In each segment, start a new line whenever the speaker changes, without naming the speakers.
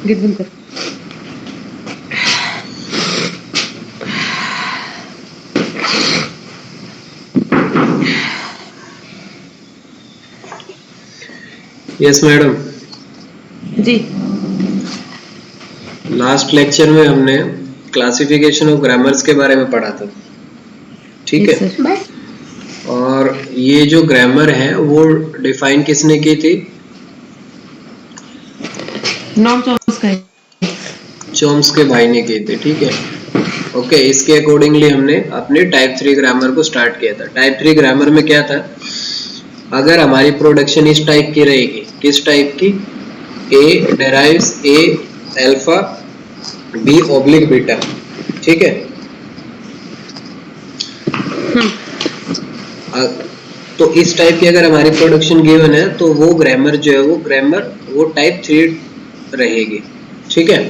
Gate बंद कर।
Yes madam
जी।
Last lecture में हमने क्लासिफिकेशन ऑफ ग्रामर्स के बारे में पढ़ा था, ठीक है।
सर।
और ये जो ग्रामर है वो डिफाइन किसने की थी?
Non Chomsky.
चॉम्स्की भाई ने की थी, ठीक है। ओके, इसके अकॉर्डिंगली हमने अपने टाइप 3 ग्रामर को स्टार्ट किया था। टाइप 3 ग्रामर में क्या था? अगर हमारी प्रोडक्शन इस टाइप की रहेगी, किस टाइप की? ए डेराइव्स ए अल्फा बी ऑब्लिक बीटा, ठीक है। तो इस टाइप की अगर हमारी प्रोडक्शन गिवन है तो वो ग्रामर जो है वो टाइप 3 रहेगी, ठीक है।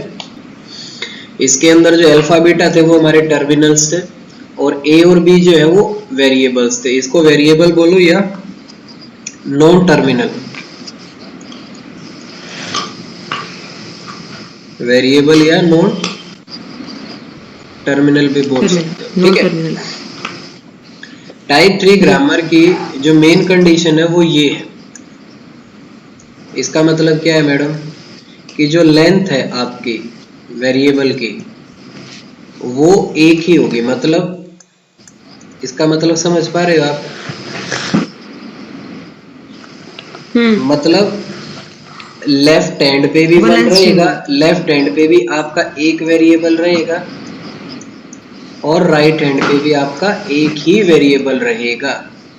इसके अंदर जो अल्फा बीटा थे वो हमारे टर्मिनल्स थे और ए और बी जो है वो वेरिएबल्स थे। इसको वेरिएबल बोलो या नॉन टर्मिनल, वेरिएबल या नॉन टर्मिनल भी बोल सकते हो, ठीक है। टाइप 3 ग्रामर की जो मेन कंडीशन है वो ये है। इसका मतलब क्या है मैडम? कि जो लेंथ है आपकी वेरिएबल की वो एक ही होगी। मतलब इसका मतलब समझ पा रहे हो आप? मतलब लेफ्ट हैंड पे भी वन रहेगा, लेफ्ट हैंड पे भी आपका एक वेरिएबल रहेगा और राइट हैंड पे भी आपका एक ही वेरिएबल रहेगा।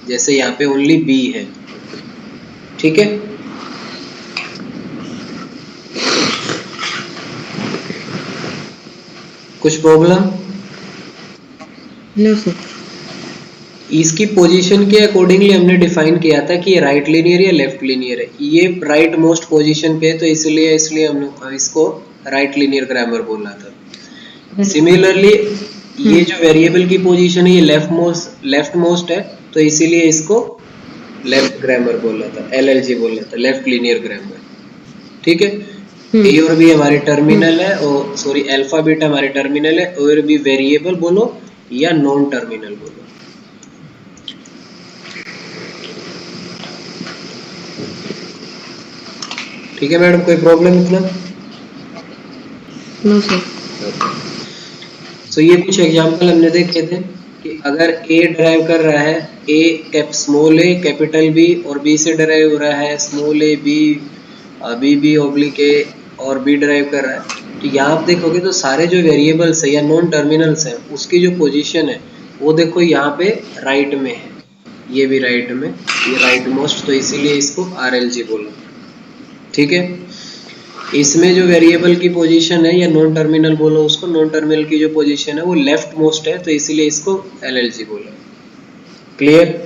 जैसे यहाँ पे ओनली बी है, ठीक है। कुछ प्रॉब्लम?
No sir.
इसकी पोजीशन के अकॉर्डिंगली हमने डिफाइन किया था कि ये राइट लीनियर या लेफ्ट लीनियर है। ये राइट मोस्ट पोजीशन पे है तो इसलिए हमने इसको राइट लीनियर ग्रामर बोला था। सिमिलरली ये जो वेरिएबल की पोजीशन है ये लेफ्ट मोस्ट है तो इसीलिए इसको लेफ्ट ग्रामर बोला था, एलएलजी बोला था, लेफ्ट लीनियर ग्रामर, ठीक है। ए और बी हमारे टर्मिनल है और सॉरी अल्फा बीटा हमारे टर्मिनल है और बी वेरिएबल बोलो या नॉन टर्मिनल बोलो, ठीक है मैडम। कोई प्रॉब्लम इतना?
No sir.
सो ये कुछ एग्जांपल हमने देखे थे कि अगर ए ड्राइव कर रहा है स्मॉल ए कैपिटल बी और बी से ड्राइव हो रहा है small A B B B oblique A और बी ड्राइव कर रहा है, तो यहाँ आप देखोगे तो सारे जो वेरिएबल्स है या नॉन टर्मिनल्स है उसकी जो पोजीशन है वो देखो यहाँ पे राइट में है, ये भी राइट में, ये राइट मोस्ट, तो इसीलिए इसको आरएलजी बोला, ठीक है। इसमें जो वेरिएबल की पोजीशन है या नॉन टर्मिनल बोलो उसको, नॉन टर्मिनल की जो पोजीशन है वो लेफ्ट मोस्ट है तो इसीलिए इसको एलएलजी बोला। क्लियर?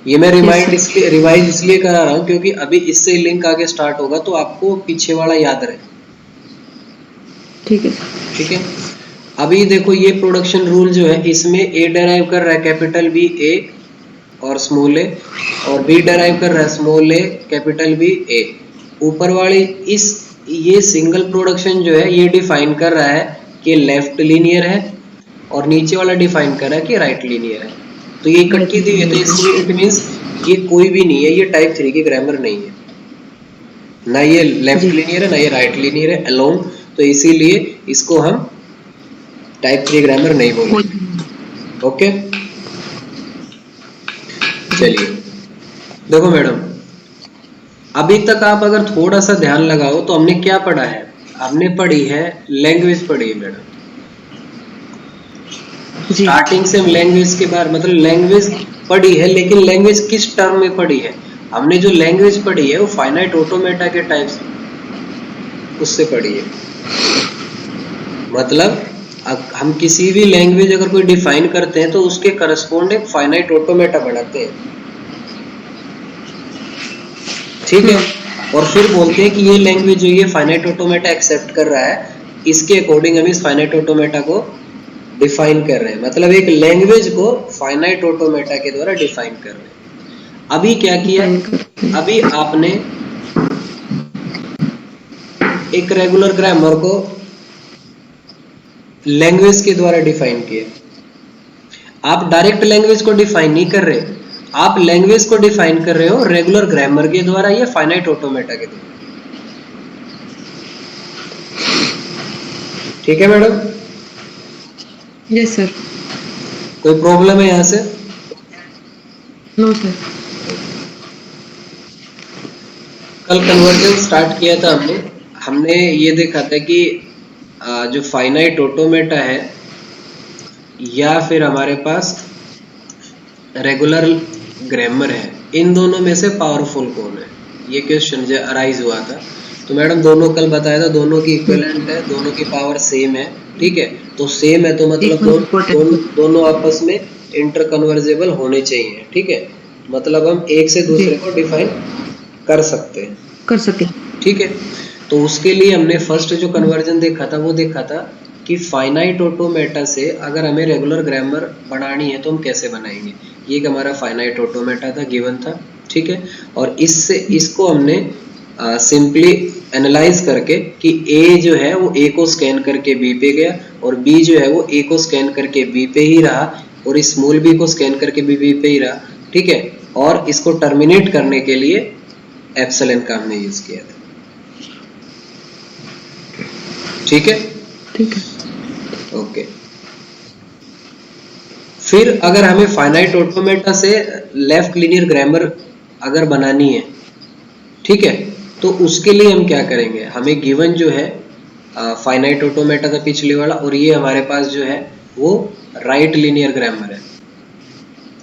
ये मैं रिवाइज इसलिए करा रहा हूँ क्योंकि अभी इससे लिंक आगे स्टार्ट होगा तो आपको पीछे वाला याद रहे,
ठीक है।
ठीक है। अभी देखो ये प्रोडक्शन रूल जो है इसमें ए डेराइव कर रहा है कैपिटल बी ए और स्मॉल ए और बी डेराइव कर रहा है स्मॉल ए कैपिटल बी ए। ऊपर वाली ये सिंगल प्रोडक्शन जो है ये डिफाइन कर रहा है कि लेफ्ट लीनियर है और नीचे वाला डिफाइन कर रहा है कि राइट लीनियर है। तो ये इकट्ठी दी है तो इसलिए इट मींस ये कोई भी नहीं है, ये टाइप 3 की ग्रामर नहीं है, ना ये लेफ्ट लीनियर है ना ये राइट लीनियर है अलोंग, तो इसीलिए इसको हम टाइप 3 ग्रामर नहीं बोलेंगे। ओके, चलिए देखो मैडम, अभी तक आप अगर थोड़ा सा ध्यान लगाओ तो हमने क्या पढ़ा है? हमने पढ़ी है लैंग्वेज पढ़ी है मैडम। स्टार्टिंग से हम लैंग्वेज के बारे मतलब लैंग्वेज पढ़ी है, लेकिन लैंग्वेज किस टर्म में पढ़ी है? हमने जो लैंग्वेज पढ़ी है वो फाइनाइट ऑटोमेटा के टाइप्स उससे पढ़ी है। मतलब हम किसी भी लैंग्वेज अगर कोई डिफाइन करते हैं तो उसके करस्पॉन्ड एक फाइनाइट ऑटोमेटा बनाते हैं, ठीक है। और फिर बोलते हैं कि ये लैंग्वेज जो ये फाइनाइट ऑटोमेटा एक्सेप्ट कर रहा है, इसके अकॉर्डिंग हम इस फाइनाइट ऑटोमेटा को डिफाइन कर रहे हैं। मतलब एक लैंग्वेज को फाइनाइट ऑटोमेटा के द्वारा डिफाइन कर रहे हैं। अभी क्या किया? अभी आपने एक रेगुलर ग्रामर को लैंग्वेज के द्वारा डिफाइन किया। आप डायरेक्ट लैंग्वेज को डिफाइन नहीं कर रहे, आप लैंग्वेज को डिफाइन कर रहे हो रेगुलर ग्रामर के द्वारा या फाइनाइट ऑटोमेटा के द्वारा। ठीक है मैडम?
Yes sir.
कोई प्रॉब्लम है यहाँ से?
No sir.
कल कन्वर्जन स्टार्ट किया था हमने, हमने ये देखा था कि जो फाइनाइट ऑटोमेटा है या फिर हमारे पास रेगुलर ग्रामर है, इन दोनों में से पावरफुल कौन है, ये क्वेश्चन जो अराइज हुआ था। तो मैडम दोनों कल बताया था, दोनों की इक्विवेलेंट है, दोनों की पावर सेम है। ठीक है, तो सेम है तो मतलब दोनों आपस में इंटर कन्वर्जेबल होने चाहिए। ठीक है, मतलब हम एक से दूसरे को डिफाइन कर सकते हैं,
कर सके।
ठीक है, तो उसके लिए हमने फर्स्ट जो कन्वर्जन देखा था वो देखा था कि फाइनाइट ऑटोमेटा से अगर हमें रेगुलर ग्रामर बनानी है तो हम कैसे बनाएंगे। ये एक हमारा फाइनाइट ऑटोमेटा था, गिवन था। ठीक है, और इससे इसको हमने सिंपली एनालाइज करके कि ए जो है वो ए को स्कैन करके बी पे गया और बी जो है वो ए को स्कैन करके बी पे ही रहा और स्मॉल बी को स्कैन करके बी पे ही रहा। ठीक है, और इसको टर्मिनेट करने के लिए एप्सिलॉन का हमने यूज किया था। ठीक है,
ठीक है,
ओके। फिर अगर हमें फाइनाइट ऑटोमेटा से लेफ्ट लीनियर ग्रामर अगर बनानी है, ठीक है, तो उसके लिए हम क्या करेंगे, हमें गिवन जो है फाइनाइट ऑटोमेटा था पिछले वाला और ये हमारे पास जो है वो राइट लीनियर ग्रामर है।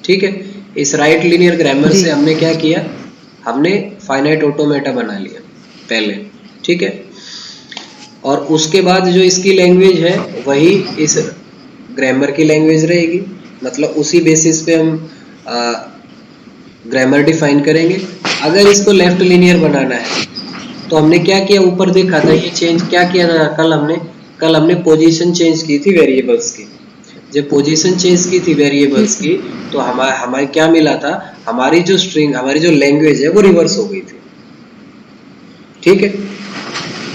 ठीक है, इस राइट लीनियर ग्रामर से हमने क्या किया, हमने फाइनाइट ऑटोमेटा बना लिया पहले। ठीक है, और उसके बाद जो इसकी लैंग्वेज है वही इस ग्रामर की लैंग्वेज रहेगी, मतलब उसी बेसिस पे हम ग्रामर डिफाइन करेंगे। अगर इसको लेफ्ट लीनियर बनाना है तो हमने क्या किया, ऊपर देखा था ये चेंज क्या किया था, कल हमने पोजीशन चेंज की थी वेरिएबल्स की। जब पोजीशन चेंज की थी वेरिएबल्स की तो हमारे क्या मिला था, हमारी जो स्ट्रिंग, हमारी जो लैंग्वेज है वो रिवर्स हो गई थी। ठीक है,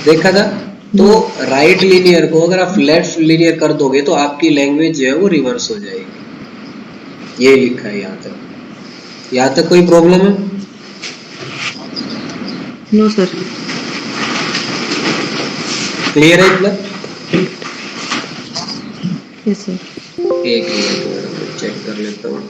देखा था। तो राइट लीनियर को अगर आप लेफ्ट लीनियर कर दोगे तो आपकी लैंग्वेज जो है वो रिवर्स हो जाएगी। ये लिखा है यहाँ तक कोई प्रॉब्लम है?
No sir.
क्लियर है इतना?
Yes sir.
एक मिनट चेक कर लेता हूँ।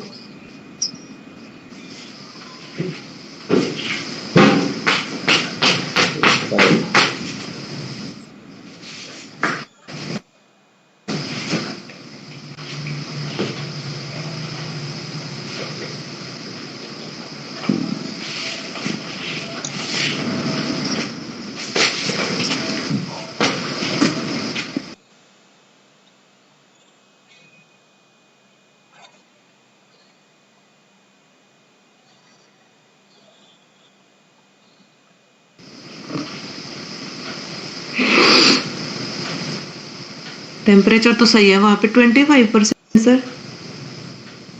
टेम्परेचर तो सही है वहाँ पे 25% सर।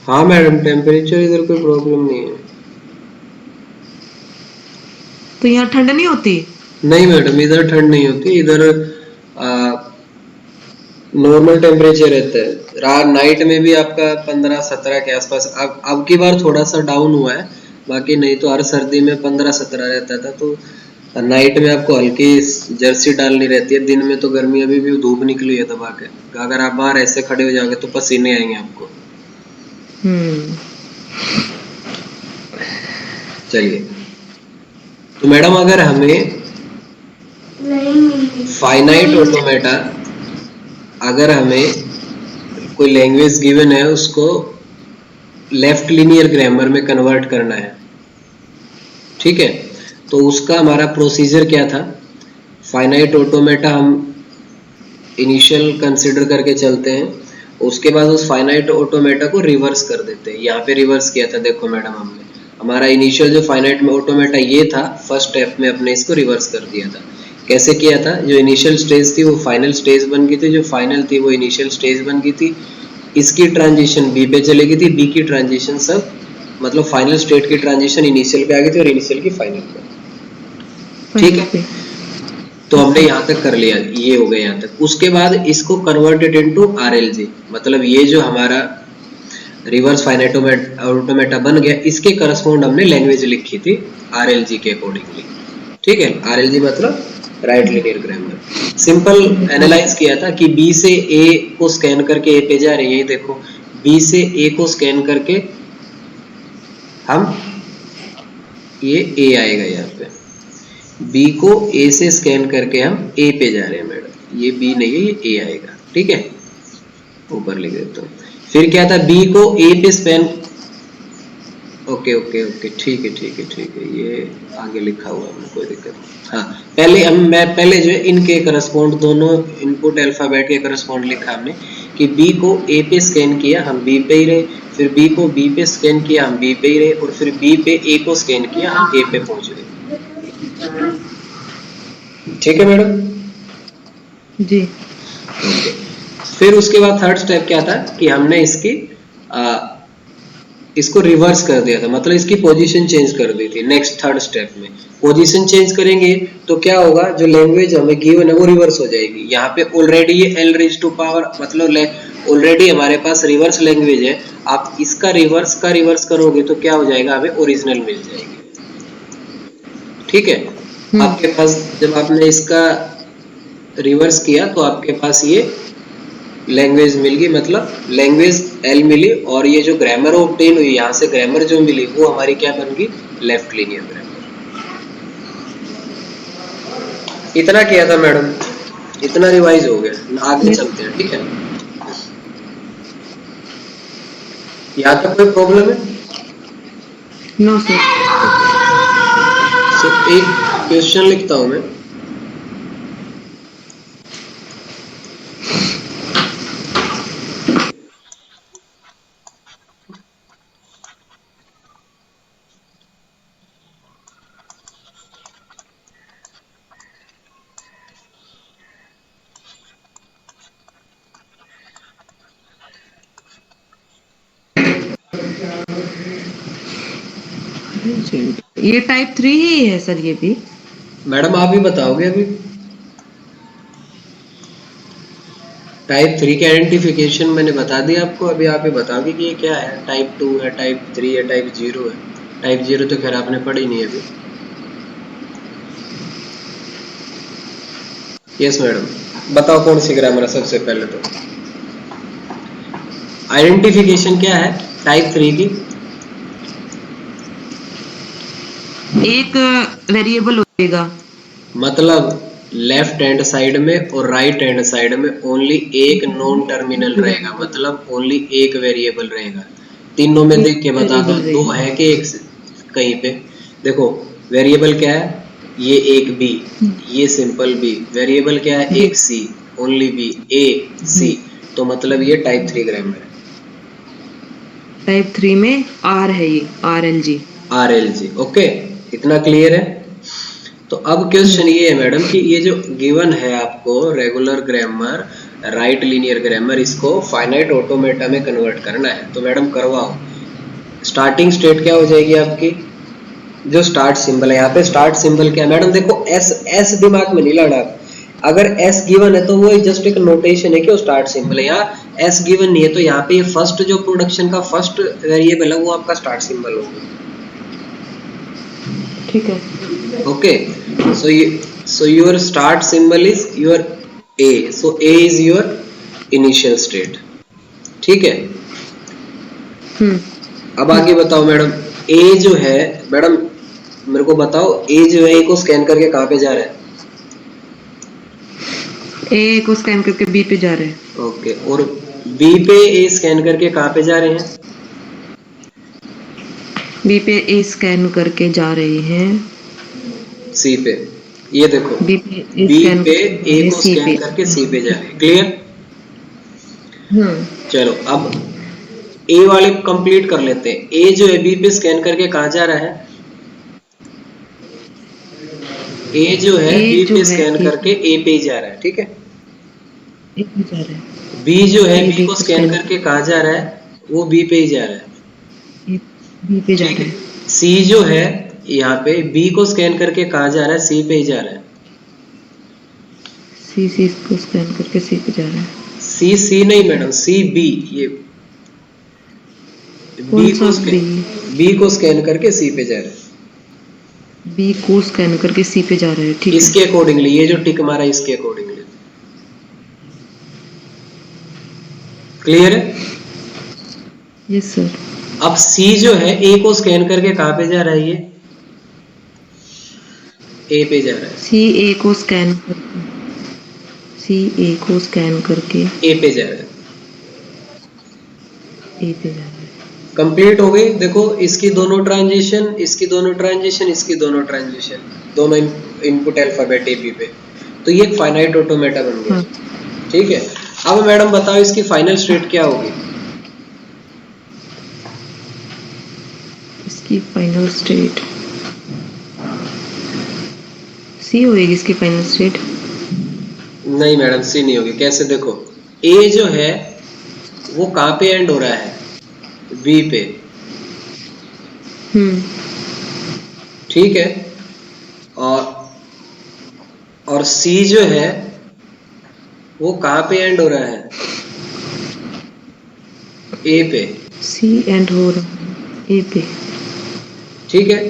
हाँ मैडम, टेम्परेचर इधर कोई प्रॉब्लम नहीं है।
तो यहाँ ठंड नहीं होती?
नहीं मैडम, इधर ठंड नहीं होती, इधर नॉर्मल टेम्परेचर रहता है। रात नाइट में भी आपका 15-17 के आसपास, अब की बार थोड़ा सा डाउन हुआ है, बाकी नहीं तो हर सर्दी में 15-17 रहता था। तो नाइट में आपको हल्की जर्सी डालनी रहती है, दिन में तो गर्मी अभी भी धूप निकली है दबा के, अगर आप बाहर ऐसे खड़े हो जाओगे तो पसीने आएंगे आपको। चलिए, तो मैडम अगर हमें फाइनाइट ऑटोमेटा, अगर हमें कोई लैंग्वेज गिवन है उसको लेफ्ट लीनियर ग्रामर में कन्वर्ट करना है, ठीक है, तो उसका हमारा प्रोसीजर क्या था, फाइनाइट ऑटोमेटा हम इनिशियल कंसिडर करके चलते हैं, उसके बाद उस फाइनाइट ऑटोमेटा को रिवर्स कर देते हैं। यहाँ पे रिवर्स किया था, देखो मैडम, हमने हमारा इनिशियल जो फाइनाइट ऑटोमेटा ये था, फर्स्ट स्टेप में अपने इसको रिवर्स कर दिया था। कैसे किया था, जो इनिशियल स्टेज थी वो फाइनल स्टेज बन गई थी, जो फाइनल थी वो इनिशियल स्टेज बन गई थी, इसकी ट्रांजिशन बी पे चली गई थी, बी की ट्रांजिशन सब मतलब फाइनल स्टेट की ट्रांजिशन इनिशियल पे आ गई थी और इनिशियल की फाइनल पे। ठीक है, तो हमने यहाँ तक कर लिया, ये हो गया यहाँ तक। उसके बाद इसको कन्वर्टेड इनटू RLG, मतलब ये जो हमारा रिवर्स फाइनाइट ऑटोमेटा बन गया, इसके करस्पॉन्ड हमने लैंग्वेज लिखी थी RLG के अकॉर्डिंगली। ठीक है, RLG मतलब right linear grammar. Simple analyse किया था कि B से A को स्कैन करके A पे जा रही है, देखो B से A को स्कैन करके हम ये A आएगा यहाँ पे, B को A से स्कैन करके हम A पे जा रहे हैं मैडम, ये B नहीं है, ये A आएगा। ठीक है, ऊपर लिख देता हूँ। फिर क्या था, B को A पे स्कैन, ओके ओके ओके, ठीक है ठीक है ठीक है, ये आगे लिखा हुआ है, कोई दिक्कत नहीं। हाँ, मैं पहले जो है इनके करस्पॉन्ड दोनों इनपुट अल्फाबेट के करस्पॉन्ड लिखा हमने कि B को A पे स्कैन किया, हम B पे ही रहे, फिर B को B पे स्कैन किया, हम B पे ही रहे, और फिर B पे A को स्कैन किया, हम A पे पहुंच गए। ठीक है मैडम
जी।
ओके। फिर उसके बाद थर्ड स्टेप क्या था कि हमने इसको रिवर्स कर दिया था, मतलब इसकी पोजीशन चेंज कर दी थी। नेक्स्ट थर्ड स्टेप में पोजीशन चेंज करेंगे तो क्या होगा, जो लैंग्वेज हमें गिवन है वो रिवर्स हो जाएगी। यहाँ पे ऑलरेडी ये L रेज टू पावर, मतलब ऑलरेडी हमारे पास रिवर्स लैंग्वेज है, आप इसका रिवर्स करोगे तो क्या हो जाएगा, हमें ओरिजिनल मिल जाएगी। ठीक है, आपके पास जब आपने इसका रिवर्स किया तो आपके पास ये लैंग्वेज मिल गई, मतलब लैंग्वेज L मिली, और ये जो ग्रामर ऑब्टेन हुई, यहाँ से ग्रामर जो मिली वो हमारी क्या बन गई, लेफ्ट लीनियर ग्रामर। इतना किया था मैडम, इतना रिवाइज हो गया, आगे चलते हैं। ठीक है, यहाँ तक कोई प्रॉब्लम है?
No sir.
एक क्वेश्चन लिखता हूं मैं,
ये टाइप 3 ही है सर, ये भी।
मैडम आप ही बताओगे अभी। टाइप 3 के आइडेंटिफिकेशन मैंने बता दिया आपको, अभी आप ही बताओगे कि ये क्या है, टाइप 2 है, टाइप 3 है, टाइप 0 है। टाइप 0 तो खैर आपने पढ़ी नहीं अभी। यस मैडम, बताओ कौन सी ग्रामर है सबसे पहले तो। आइडेंटिफिकेशन क्या है टाइप 3 की?
एक वेरिएबल होएगा,
मतलब लेफ्ट हैंड साइड में और राइट हैंड साइड में ओनली एक नॉन टर्मिनल रहेगा, मतलब ओनली एक वेरिएबल रहेगा। तीनों में देख के बता दो, दो है कि एक कहीं पे। देखो वेरिएबल क्या है, ये एक बी, ये सिंपल बी। वेरिएबल क्या है, एक सी, ओनली बी, ए सी। तो मतलब ये टाइप 3 ग्रामर है।
टाइप 3 में आर है, ये RLG।
ओके, इतना क्लियर है? तो अब क्वेश्चन ये है मैडम कि ये जो गिवन है आपको regular grammar, right linear grammar, इसको फाइनाइट ऑटोमेटा में कन्वर्ट करना है। तो मैडम करवाओ। स्टार्टिंग स्टेट क्या हो जाएगी आपकी, जो स्टार्ट सिंबल है, यहाँ पे स्टार्ट सिंबल क्या है मैडम, देखो एस दिमाग में नहीं लाना। अगर एस गिवन है तो वो जस्ट एक नोटेशन है कि वो स्टार्ट सिंबल है। यहाँ एस गिवन नहीं है तो यहाँ पे ये फर्स्ट जो प्रोडक्शन का फर्स्ट वेरिएबल है वो आपका स्टार्ट सिंबल होगा।
ठीक है,
okay, so your start symbol is your A, so A is your initial state। ठीक है, अब आगे बताओ मैडम। A जो है मैडम, मेरे को बताओ, A जो है A को स्कैन करके कहाँ पे जा रहा है?
A को स्कैन करके B पे जा रहे हैं।
ओके, और B पे A स्कैन करके कहाँ पे जा रहे हैं?
B पे A स्कैन करके जा रहे हैं
C पे। ये देखो
B पे
A को स्कैन करके C पे जा रहे हैं। क्लियर? चलो अब A वाले कंप्लीट कर लेते हैं। A जो है B पे स्कैन करके कहाँ जा रहा है? A जो है B पे स्कैन करके A पे ही जा रहा है। ठीक है, B जो है B को स्कैन करके कहाँ जा रहा है? वो B पे ही जा रहा है।
B पे जा रहा है।
C जो है यहाँ पे B को स्कैन करके कहाँ जा रहा है? C पे ही जा रहा है।
सी को स्कैन करके सी पे जा रहा है।
सी नहीं मैडम, सी बी, ये
कौन सा
बी को स्कैन करके सी पे जा रहा है।
बी को स्कैन करके सी पे जा रहा है, ठीक है।
इसके अकॉर्डिंगली ये जो टिक मारा है इसके अकॉर्डिंगली, क्लियर है?
Yes sir.
अब सी जो है ए को स्कैन करके कहां पे जा रहा है? ये ए पे जा रहा है।
सी ए को स्कैन करके
ए पे जा रहा है।
ए पे जा रहा है।
कंप्लीट हो गई। देखो इसकी दोनों ट्रांजिशन, इसकी दोनों ट्रांजिशन, इसकी दोनों ट्रांजिशन, दोनों इनपुट अल्फाबेट एपी पे, तो ये फाइनाइट ऑटोमेटा बन गया। ठीक है, अब मैडम बताओ इसकी फाइनल स्टेट क्या होगी?
इसकी फाइनल स्टेट सी होगी। इसकी फाइनल स्टेट
नहीं मैडम, सी नहीं होगी। कैसे? देखो ए जो है वो कहां पे एंड हो रहा है? बी पे। ठीक है, और सी जो है वो कहां पे एंड हो रहा है? ए पे।
सी एंड हो रहा है ए पे।
ठीक है,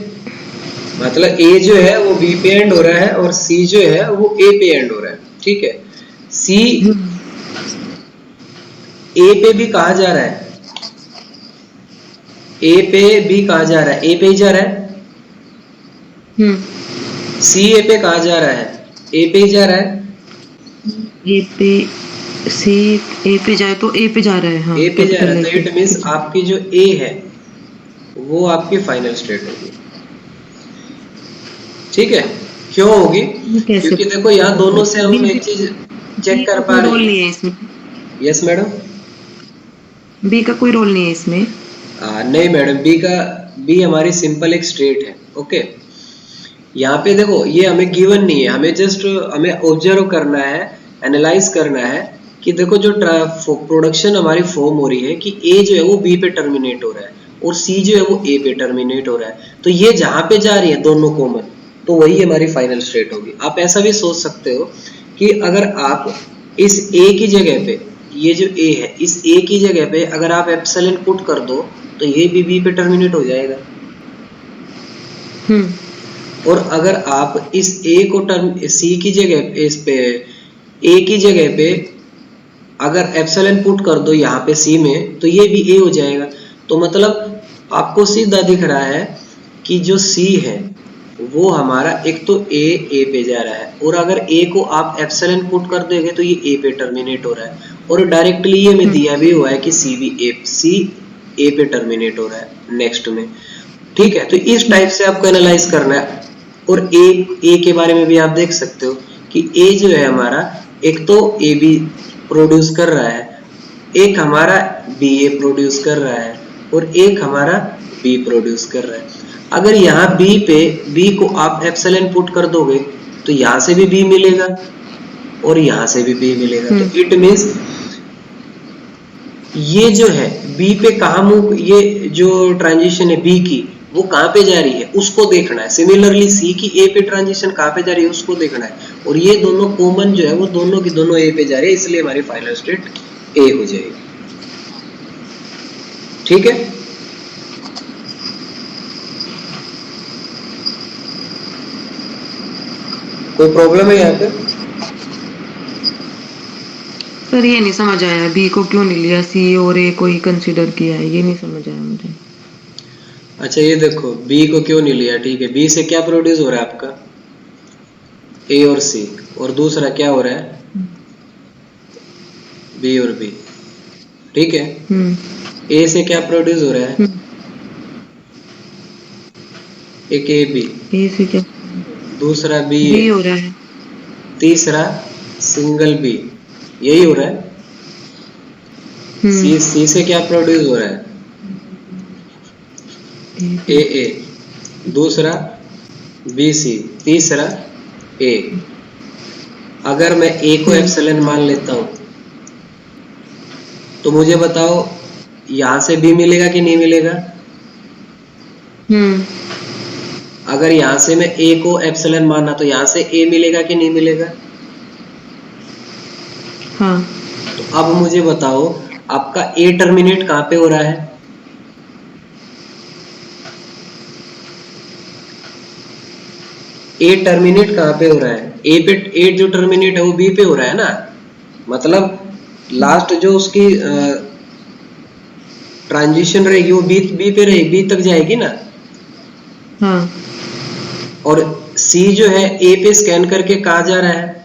मतलब ए जो है वो बी पे एंड हो रहा है और सी जो है वो ए पे एंड हो रहा है। ठीक है, सी ए पे भी कहा जा रहा है? ए पे भी कहा जा रहा है? ए पे ही जा रहा है। सी ए पे कहा जा रहा है? ए पे ही जा रहा है।
ए पे, सी ए पे जाए तो ए पे जा रहा है। हाँ,
ए पे जा रहा है, तो इट मींस आपकी जो ए है वो आपकी फाइनल स्टेट होगी। ठीक है, क्यों होगी? क्योंकि देखो यहाँ दोनों से हम एक चीज चेक कर पा रहे हैं। यस मैडम,
बी का कोई रोल नहीं है इसमें।
नहीं मैडम, बी हमारी सिंपल एक स्टेट है। ओके, यहाँ पे देखो ये हमें गिवन नहीं है, हमें जस्ट हमें ऑब्जर्व करना है, एनालाइज करना है कि देखो जो प्रोडक्शन हमारी फॉर्म हो रही है कि ए जो है वो बी पे टर्मिनेट हो रहा है और सी जो है वो ए पे टर्मिनेट हो रहा है, तो ये जहां पे जा रही है दोनों कॉमन, तो वही हमारी फाइनल स्टेट होगी। आप ऐसा भी सोच सकते हो कि अगर आप इस ए की जगह पे, ये जो ए है इस ए की जगह पे अगर आप एप्सिलॉन पुट कर दो तो ये भी बी पे टर्मिनेट हो जाएगा। और अगर आप इस ए को सी की जगह इस पे ए की जगह पे अगर एप्सिलॉन पुट कर दो यहाँ पे सी में, तो ये भी ए हो जाएगा। तो मतलब आपको सीधा दिख रहा है कि जो सी है वो हमारा एक तो ए पे जा रहा है, और अगर ए को आप एप्सिलॉन पुट कर देंगे तो ये ए पे टर्मिनेट हो रहा है, और डायरेक्टली ये में दिया भी हुआ है कि सी ए पे टर्मिनेट हो रहा है नेक्स्ट में। ठीक है, तो इस टाइप से आपको एनालाइज करना है। और ए के बारे में भी आप देख सकते हो कि ए जो है हमारा एक तो ए बी प्रोड्यूस कर रहा है, एक हमारा बी ए प्रोड्यूस कर रहा है, और एक हमारा बी प्रोड्यूस कर रहा है। अगर यहाँ बी पे बी को आप एप्सिलॉन पुट कर दोगे तो यहाँ से भी बी मिलेगा और यहाँ से भी बी मिलेगा। तो इट मीन्स ये जो है बी पे कहाँ मूव, ये जो ट्रांजिशन है बी की वो कहाँ पे जा रही है उसको देखना है। सिमिलरली सी की ए पे ट्रांजिशन कहाँ पे जा रही है उसको देखना है, और ये दोनों कॉमन जो है वो दोनों की दोनों ए पे जा रही है, इसलिए हमारी फाइनल स्टेट ए हो जाएगी। ठीक है, कोई प्रॉब्लम है यहाँ पे?
सर ये नहीं समझ आया, बी को क्यों नहीं लिया, सी और ए को ही कंसीडर किया है, ये नहीं समझ आया मुझे।
अच्छा ये देखो बी को क्यों नहीं लिया? ठीक है, बी से क्या प्रोड्यूस हो रहा है आपका? ए और सी, और दूसरा क्या हो रहा है? बी और बी। ठीक है, ए से क्या प्रोड्यूस हो रहा है? एक ए बी,
ए से क्या,
दूसरा बी
हो रहा है,
तीसरा सिंगल बी, यही हो रहा है। सी से क्या प्रोड्यूस हो रहा है? ए, दूसरा बी सी, तीसरा ए। अगर मैं ए को एप्सिलॉन मान लेता हूं तो मुझे बताओ यहां से बी मिलेगा कि नहीं मिलेगा? अगर यहां से मैं ए को एप्सिलॉन माना तो यहां से ए मिलेगा कि नहीं मिलेगा?
हाँ।
तो अब मुझे बताओ आपका ए टर्मिनेट कहाँ पे हो रहा है? ए टर्मिनेट कहाँ पे हो रहा है? ए पे, ए जो टर्मिनेट है वो बी पे हो रहा है ना, मतलब लास्ट जो उसकी ट्रांजिशन रहेगी वो बी बी पे रहेगी, बी तक जाएगी ना।
हाँ।
और सी जो है ए पे स्कैन करके कहाँ जा रहा है?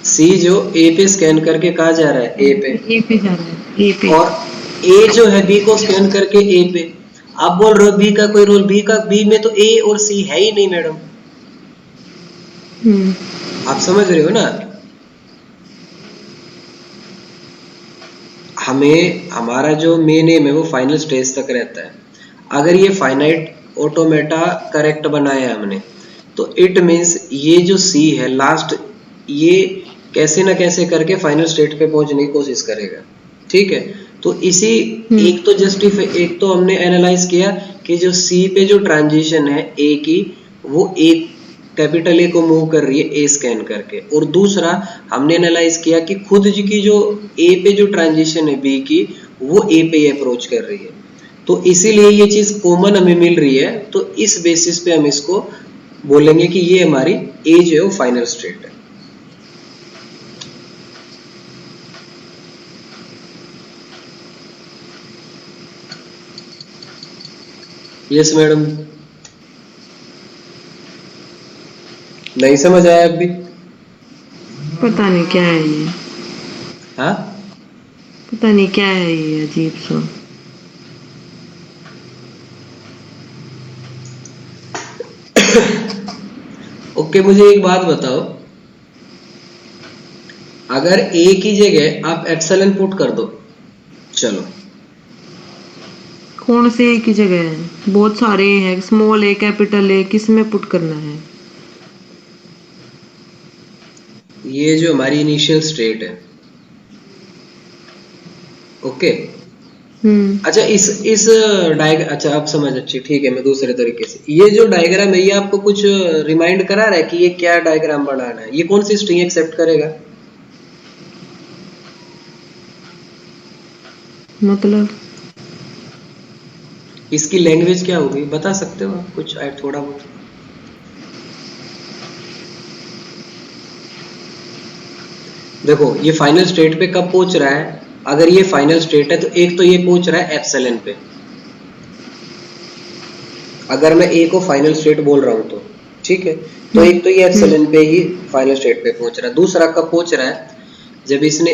सी जो ए पे स्कैन करके कहाँ जा रहा है? ए पे।
ए पे जा रहा है, ए पे।
और ए जो है बी को स्कैन करके ए पे। आप बोल रहे हो बी का कोई रोल, बी का, बी में तो ए और सी है ही नहीं मैडम।
हम्म।
आप समझ रहे हो ना? हमें हमारा जो मेन एम है वो फाइनल स्टेज तक रहता है। अगर ये फाइनाइट ऑटोमेटा करेक्ट बनाया हमने, तो इट मीन्स ये जो सी है लास्ट, ये कैसे ना कैसे करके फाइनल स्टेट पे पहुंचने की कोशिश करेगा। ठीक है, तो इसी
हम्म।
एक तो एक तो हमने एनालाइज किया कि जो सी पे जो ट्रांजिशन है ए की, वो एक कैपिटल ए को मूव कर रही है ए स्कैन करके, और दूसरा हमने एनालाइज किया कि खुद जी की जो ए पे जो ट्रांजिशन है बी की, वो ए पे अप्रोच कर रही है। तो इसीलिए ये चीज कॉमन हमें मिल रही है, तो इस बेसिस पे हम इसको बोलेंगे कि ये हमारी ए जो है वो फाइनल स्टेट है। यस मैडम, नहीं समझ आया अभी?
पता नहीं क्या है ये।
हाँ,
पता नहीं क्या है ये, अजीब सा।
ओके, मुझे एक बात बताओ, अगर ए की जगह आप एप्सिलॉन पुट कर दो, चलो,
कौन से ए की जगह है? बहुत सारे ए हैं, स्मॉल ए, कैपिटल ए, किस में पुट करना है?
ये जो हमारी इनिशियल स्टेट है, ओके। अच्छा, इस डायग्राम, अच्छा आप समझ, अच्छी ठीक है, मैं दूसरे तरीके से, ये जो डायग्राम है ये आपको कुछ रिमाइंड करा रहा है कि ये क्या डायग्राम बनाना है? ये कौन सी स्ट्रिंग एक्सेप्ट करेगा?
मतलब
इसकी लैंग्वेज क्या होगी, बता सकते हो आप कुछ थोड़ा बहुत? देखो, ये फाइनल स्टेट पे कब पहुंच रहा है? अगर ये फाइनल स्टेट है तो एक तो ये पहुंच रहा है एप्सिलॉन पे, अगर मैं ए को फाइनल स्टेट बोल रहा हूं तो, ठीक है, तो एक तो ये एप्सिलॉन पे ही फाइनल स्टेट पे पहुंच रहा है। दूसरा कब पहुंच रहा है? जब इसने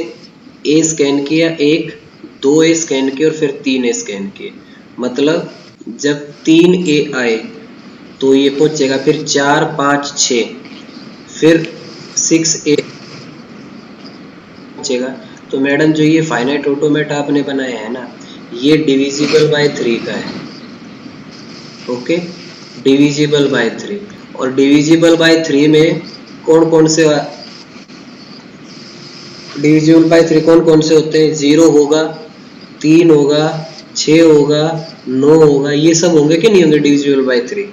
ए स्कैन किया, एक, दो ए स्कैन किए और फिर 3 ए स्कैन किए, मतलब जब 3 ए आए तो ये पहुंचेगा, फिर 4, 5, 6, फिर 6 ए पहुंचेगा। तो मैडम जो ये फाइनाइट ऑटोमेटा आपने बनाया है ना, ये डिविजिबल बाय 3 का है, ओके, डिविजिबल बाय 3। और डिविजिबल बाय 3 में कौन कौन से, डिविजिबल बाय 3 कौन कौन से होते हैं? 0 होगा, 3 होगा, 6 होगा, 9 होगा, ये सब होंगे कि नहीं होंगे डिविजिबल बाय 3?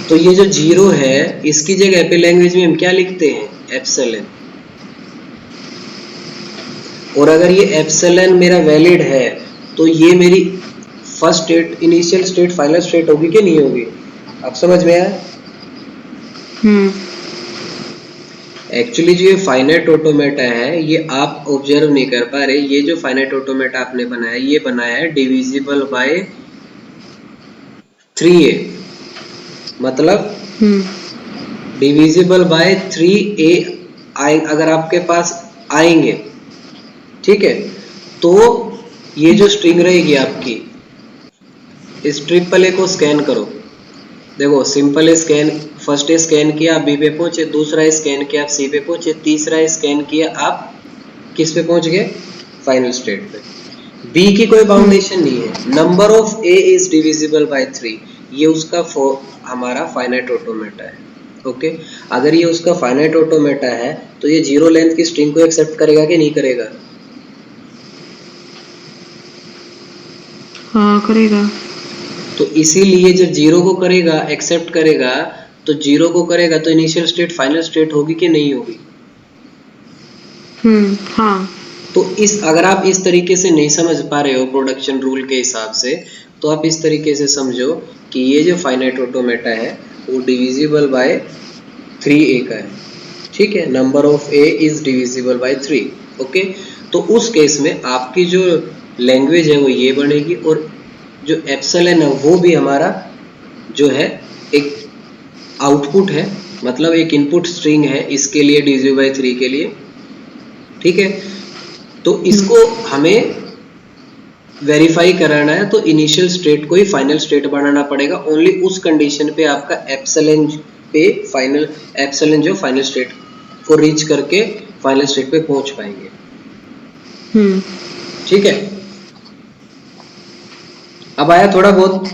तो ये जो 0 है, इसकी जगह पे लैंग्वेज में हम क्या लिखते हैं? एप्सिलॉन। और अगर ये एप्सिलॉन मेरा वैलिड है, तो ये मेरी first state, initial state, final state होगी कि नहीं होगी? आप समझ में आया? एक्चुअली जो ये फाइनाइट ऑटोमेटा है, ये आप ऑब्जर्व नहीं कर पा रहे, ये जो फाइनाइट ऑटोमेटा आपने बनाया, ये बनाया है डिविजिबल बाय 3a, मतलब डिविजिबल बाय 3a अगर आपके पास आएंगे, ठीक है, तो ये जो स्ट्रिंग रहेगी आपकी, इस ट्रिपल ए को स्कैन करो। देखो, सिंपल स्कैन, फर्स्ट स्कैन किया आप बी पे पहुंचे, दूसरा स्कैन किया आप सी पे पहुंचे, तीसरा स्कैन किया आप किस पे पहुंच गए? फाइनल स्टेट पे। बी की कोई बाउंडेशन नहीं है, number of A is divisible by 3, ये उसका हमारा फाइनाइट ऑटोमेटा है, ओके। अगर ये उसका फाइनाइट ऑटोमेटा है तो ये 0 लेंथ की स्ट्रिंग को एक्सेप्ट करेगा कि नहीं करेगा?
हाँ, करेगा।
तो इसीलिए जब 0 को करेगा, एक्सेप्ट करेगा, तो 0 को करेगा तो इनिशियल स्टेट फाइनल स्टेट होगी कि नहीं होगी?
हाँ।
तो अगर आप इस तरीके से नहीं समझ पा रहे हो प्रोडक्शन रूल के हिसाब से, तो आप इस तरीके से समझो कि ये जो फाइनाइट ऑटोमेटा है वो डिविजिबल बाय 3a का है, ठीक है। Number of a is divisible by 3, okay. तो उस केस में आपकी जो लैंग्वेज है वो ये बनेगी, और जो एप्सिलॉन है वो भी हमारा जो है एक आउटपुट है, मतलब एक इनपुट स्ट्रिंग है इसके लिए, डिविजिबल बाय 3 के लिए, ठीक है। तो इसको हमें वेरीफाई कराना है, तो इनिशियल स्टेट को ही फाइनल स्टेट बनाना पड़ेगा। ओनली उस कंडीशन पे आपका एप्सिलॉन पे फाइनल, एप्सिलॉन जो फाइनल स्टेट को रीच करके फाइनल स्टेट पे पहुंच पाएंगे, ठीक है। अब आया थोड़ा बहुत?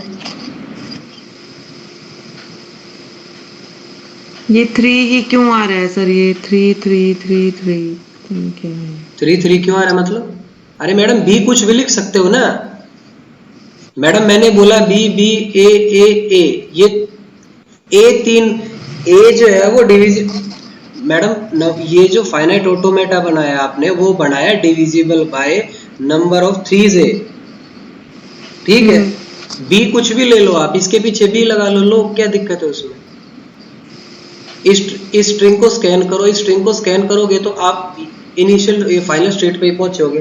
ये 3 ही क्यों आ रहा है सर? ये 3 3 3 3 क्या है?
3 3 क्यों आ रहा है मतलब? अरे मैडम बी कुछ भी लिख सकते हो ना मैडम, मैंने बोला बी बी ए ए ए, ये ए 3, ए जो है वो मैडम ये जो फाइनाइट ऑटोमेटा बनाया आपने वो बनाया डिविजिबल बाय नंबर ऑफ 3 ए, ठीक है। बी कुछ भी ले लो आप, इसके पीछे बी लगा लो, क्या दिक्कत है उसमें? इस स्ट्रिंग को स्कैन करो, इस स्ट्रिंग को स्कैन करोगे तो आप इनिशियल फाइनल स्टेट पे ही पहुंचोगे।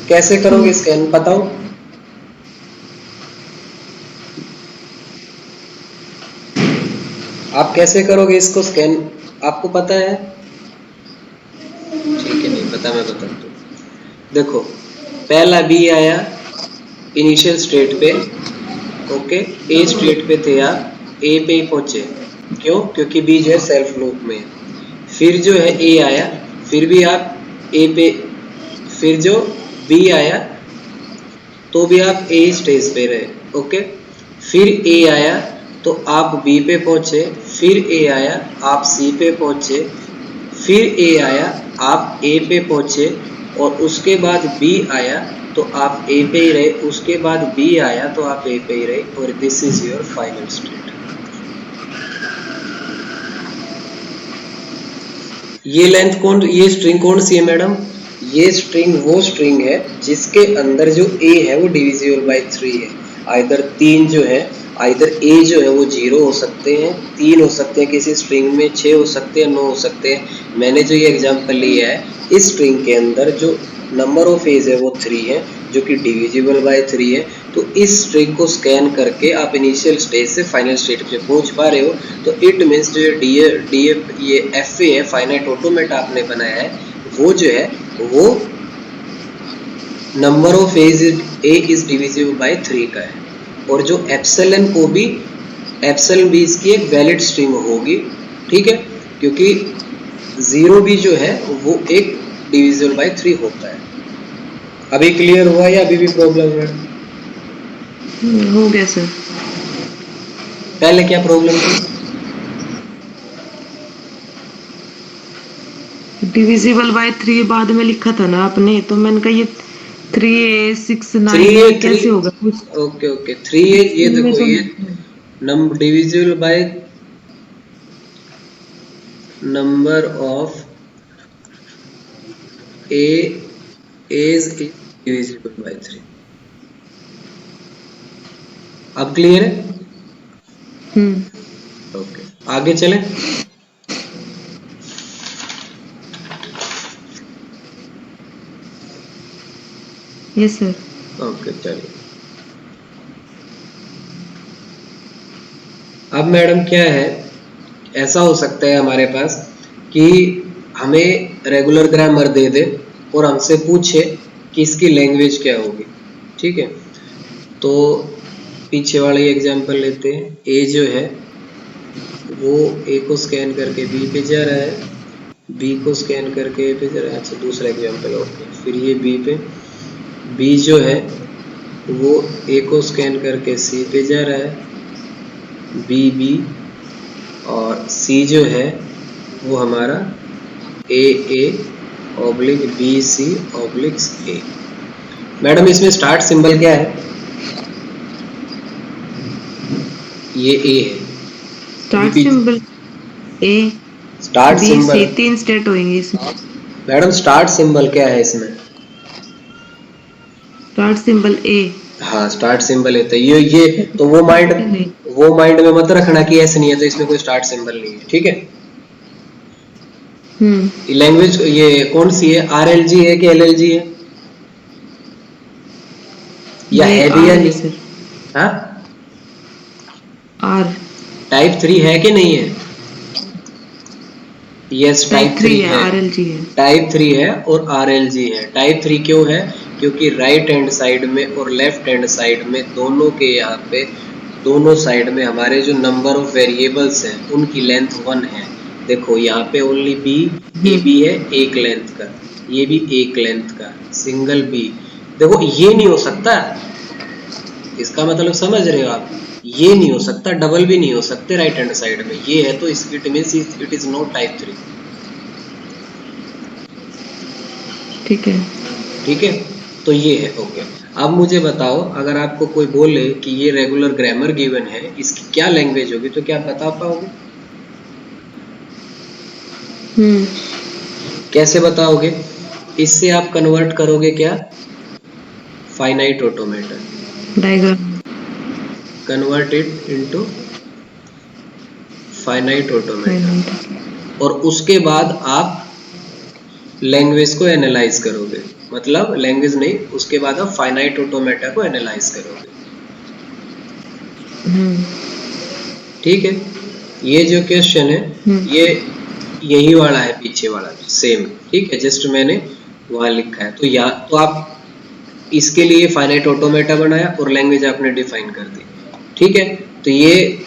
कैसे करोगे स्कैन, बताओ? आप कैसे करोगे इसको स्कैन, आपको पता है? ठीक है, नहीं पता, मैं बताता हूँ। देखो, पहला बी आया इनिशियल स्टेट पे, ओके। ए स्टेट पे थे आप, ए पे ही पहुंचे, क्यों? क्योंकि बी जो है सेल्फ लूप में है। फिर जो है ए आया, फिर भी आप ए पे, फिर जो बी आया तो भी आप ए स्टेज पे रहे, ओके। फिर ए आया तो आप बी पे पहुंचे, फिर ए आया आप सी पे पहुंचे, फिर ए आया आप ए पे पहुंचे, और उसके बाद बी आया तो आप ए पे ही रहे, उसके बाद बी आया तो आप ए पे ही रहे, और this is your final state. ये लेंथ कौन, ये स्ट्रिंग कौन सी है मैडम? ये स्ट्रिंग वो स्ट्रिंग है जिसके अंदर जो ए है वो डिविजिबल बाय 3 है। आइदर 3 जो है, आइदर ए जो है वो 0 हो सकते हैं, 3 हो सकते हैं किसी स्ट्रिंग में, 6 हो सकते हैं, 9 हो सकते हैं। मैंने जो ये एग्जांपल लिया है, इस स्ट्रिंग के अंदर जो नंबर ऑफ एज है वो 3 है, जो कि डिविजिबल बाय 3 है। तो इस स्ट्रिंग को स्कैन करके आप इनिशियल स्टेज से फाइनल स्टेट पे पहुंच पा रहे हो। तो इट मीन्स जो ये एफ ए है, फाइनाइट ऑटोमेटा आपने बनाया है, वो जो है वो number of a's a is divisible by 3 का है। और जो एप्सिलॉन को भी, एप्सिलॉन भी इसकी एक वैलिड स्ट्रिंग होगी, ठीक है, क्योंकि 0 भी जो है वो एक डिविजिबल बाय 3 होता है। अभी क्लियर हुआ या अभी भी प्रॉब्लम है?
हो गया सर।
पहले क्या प्रॉब्लम थी?
डिविजिबल बाय 3 बाद में लिखा था ना आपने, तो मैंने कहा ये 3a 6 9
3a
कैसे होगा कुछ?
ओके ओके 3a, ये देखो
तो
ये number divisible by number of a is divisible by 3। अब क्लियर है? ओके, आगे चलें।
Yes sir.
ओके चलिए। अब मैडम क्या है, ऐसा हो सकता है हमारे पास कि हमें रेगुलर ग्रामर दे दे और हमसे पूछे कि इसकी लैंग्वेज क्या होगी, ठीक है। तो पीछे वाले एग्जांपल लेते हैं। ए जो है वो ए को स्कैन करके बी पे जा रहा है, बी को स्कैन करके ए पे जा रहा है। अच्छा, दूसरा एग्जांपल, ओके। फिर ये बी पे, बी जो है वो ए को स्कैन करके सी पे जा रहा है, बी बी, और सी जो है वो हमारा A A oblique B C obliques A. Madam इसमें स्टार्ट सिंबल क्या है? ये ए है।
Start
B
symbol A
start
B
symbol,
C 3 state होंगे इसमें।
मैडम स्टार्ट सिंबल क्या है इसमें?
Start symbol A.
हाँ स्टार्ट सिंबल है, तो ये तो वो माइंड में मत रखना कि ऐसे नहीं है तो इसमें कोई स्टार्ट सिंबल नहीं है, ठीक है। लैंग्वेज ये कौन सी है, RLG है कि LLG है, या
ये
है भी या
आर है
नहीं?
सर।
हाँ
आर
टाइप 3 है कि नहीं है? यस
टाइप
टाइप 3
3 है,
है।
RLG है।
टाइप 3 है और RLG है। टाइप 3 क्यों है? क्योंकि राइट हैंड साइड में और लेफ्ट हैंड साइड में दोनों के यहाँ पे, दोनों साइड में हमारे जो नंबर ऑफ वेरिएबल्स हैं उनकी लेंथ 1 है। देखो यहाँ पे ओनली बी, ए बी है एक लेंथ का, ये भी एक लेंथ का, सिंगल बी। देखो ये नहीं हो सकता, इसका मतलब समझ रहे हो आप, ये नहीं हो सकता, डबल भी नहीं हो सकते राइट हैंड साइड में, ये है तो it means it is not type 3।
ठीक है।
ठीक है, तो ये है ओके। अब मुझे बताओ, अगर आपको कोई बोले कि ये रेगुलर ग्रामर गिवन है, इसकी क्या लैंग्वेज होगी, तो क्या आप बता पाओगे? कैसे बताओगे? इससे आप कन्वर्ट करोगे क्या, finite automaton,
diagram.
Convert it into finite automaton, और उसके बाद आप लैंग्वेज को एनालाइज करोगे, मतलब लैंग्वेज नहीं, उसके बाद आप फाइनाइट ऑटोमेटा को एनालाइज करोगे। ठीक है, ये जो क्वेश्चन है ये यही वाला है, पीछे वाला सेम, ठीक है, जस्ट मैंने वहां लिखा है। तो यहाँ तो आप इसके लिए फाइनाइट ऑटोमेटा बनाया और लैंग्वेज आपने डिफाइन कर दी, ठीक है। तो ये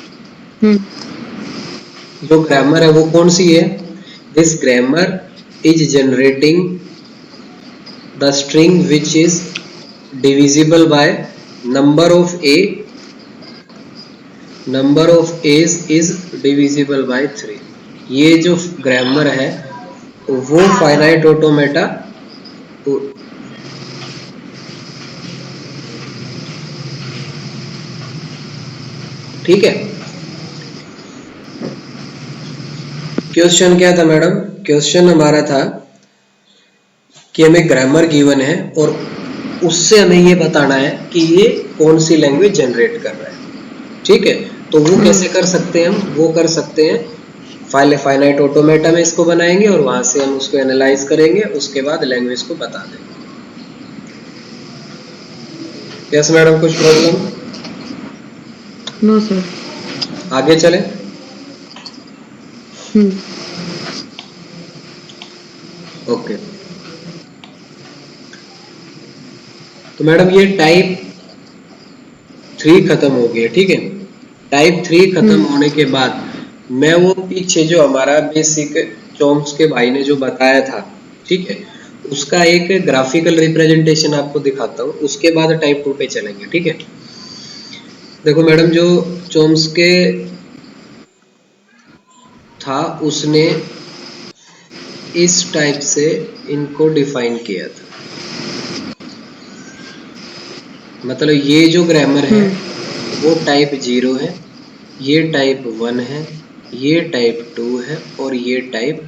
जो ग्रामर है वो कौन सी है? This grammar is generating the string which is divisible by number of a, number of a's is divisible by 3। ये जो ग्रामर है वो फाइनाइट ऑटोमेटा, ठीक है। क्वेश्चन क्या था मैडम? क्वेश्चन हमारा था कि हमें ग्रामर गिवन है और उससे हमें ये बताना है कि ये कौन सी लैंग्वेज जनरेट कर रहा है, ठीक है। तो वो कैसे कर सकते हैं हम? वो कर सकते हैं फाइनाइट ऑटोमेटा में इसको बनाएंगे और वहां से हम उसको एनालाइज करेंगे, उसके बाद लैंग्वेज को बता देंगे। यस मैडम, कुछ प्रॉब्लम?
No sir.
आगे चले। ओके, तो मैडम ये टाइप 3 खत्म हो गया, ठीक है। टाइप 3 खत्म होने के बाद मैं वो पीछे जो हमारा बेसिक चॉम्स्की भाई ने जो बताया था, ठीक है, उसका एक ग्राफिकल रिप्रेजेंटेशन आपको दिखाता हूँ, उसके बाद टाइप 2 पे चलेंगे, ठीक है। देखो मैडम, जो चॉम्स्की था उसने इस टाइप से इनको डिफाइन किया था, मतलब ये जो ग्रामर है वो टाइप 0 है, ये टाइप 1 है, ये टाइप 2 है और ये टाइप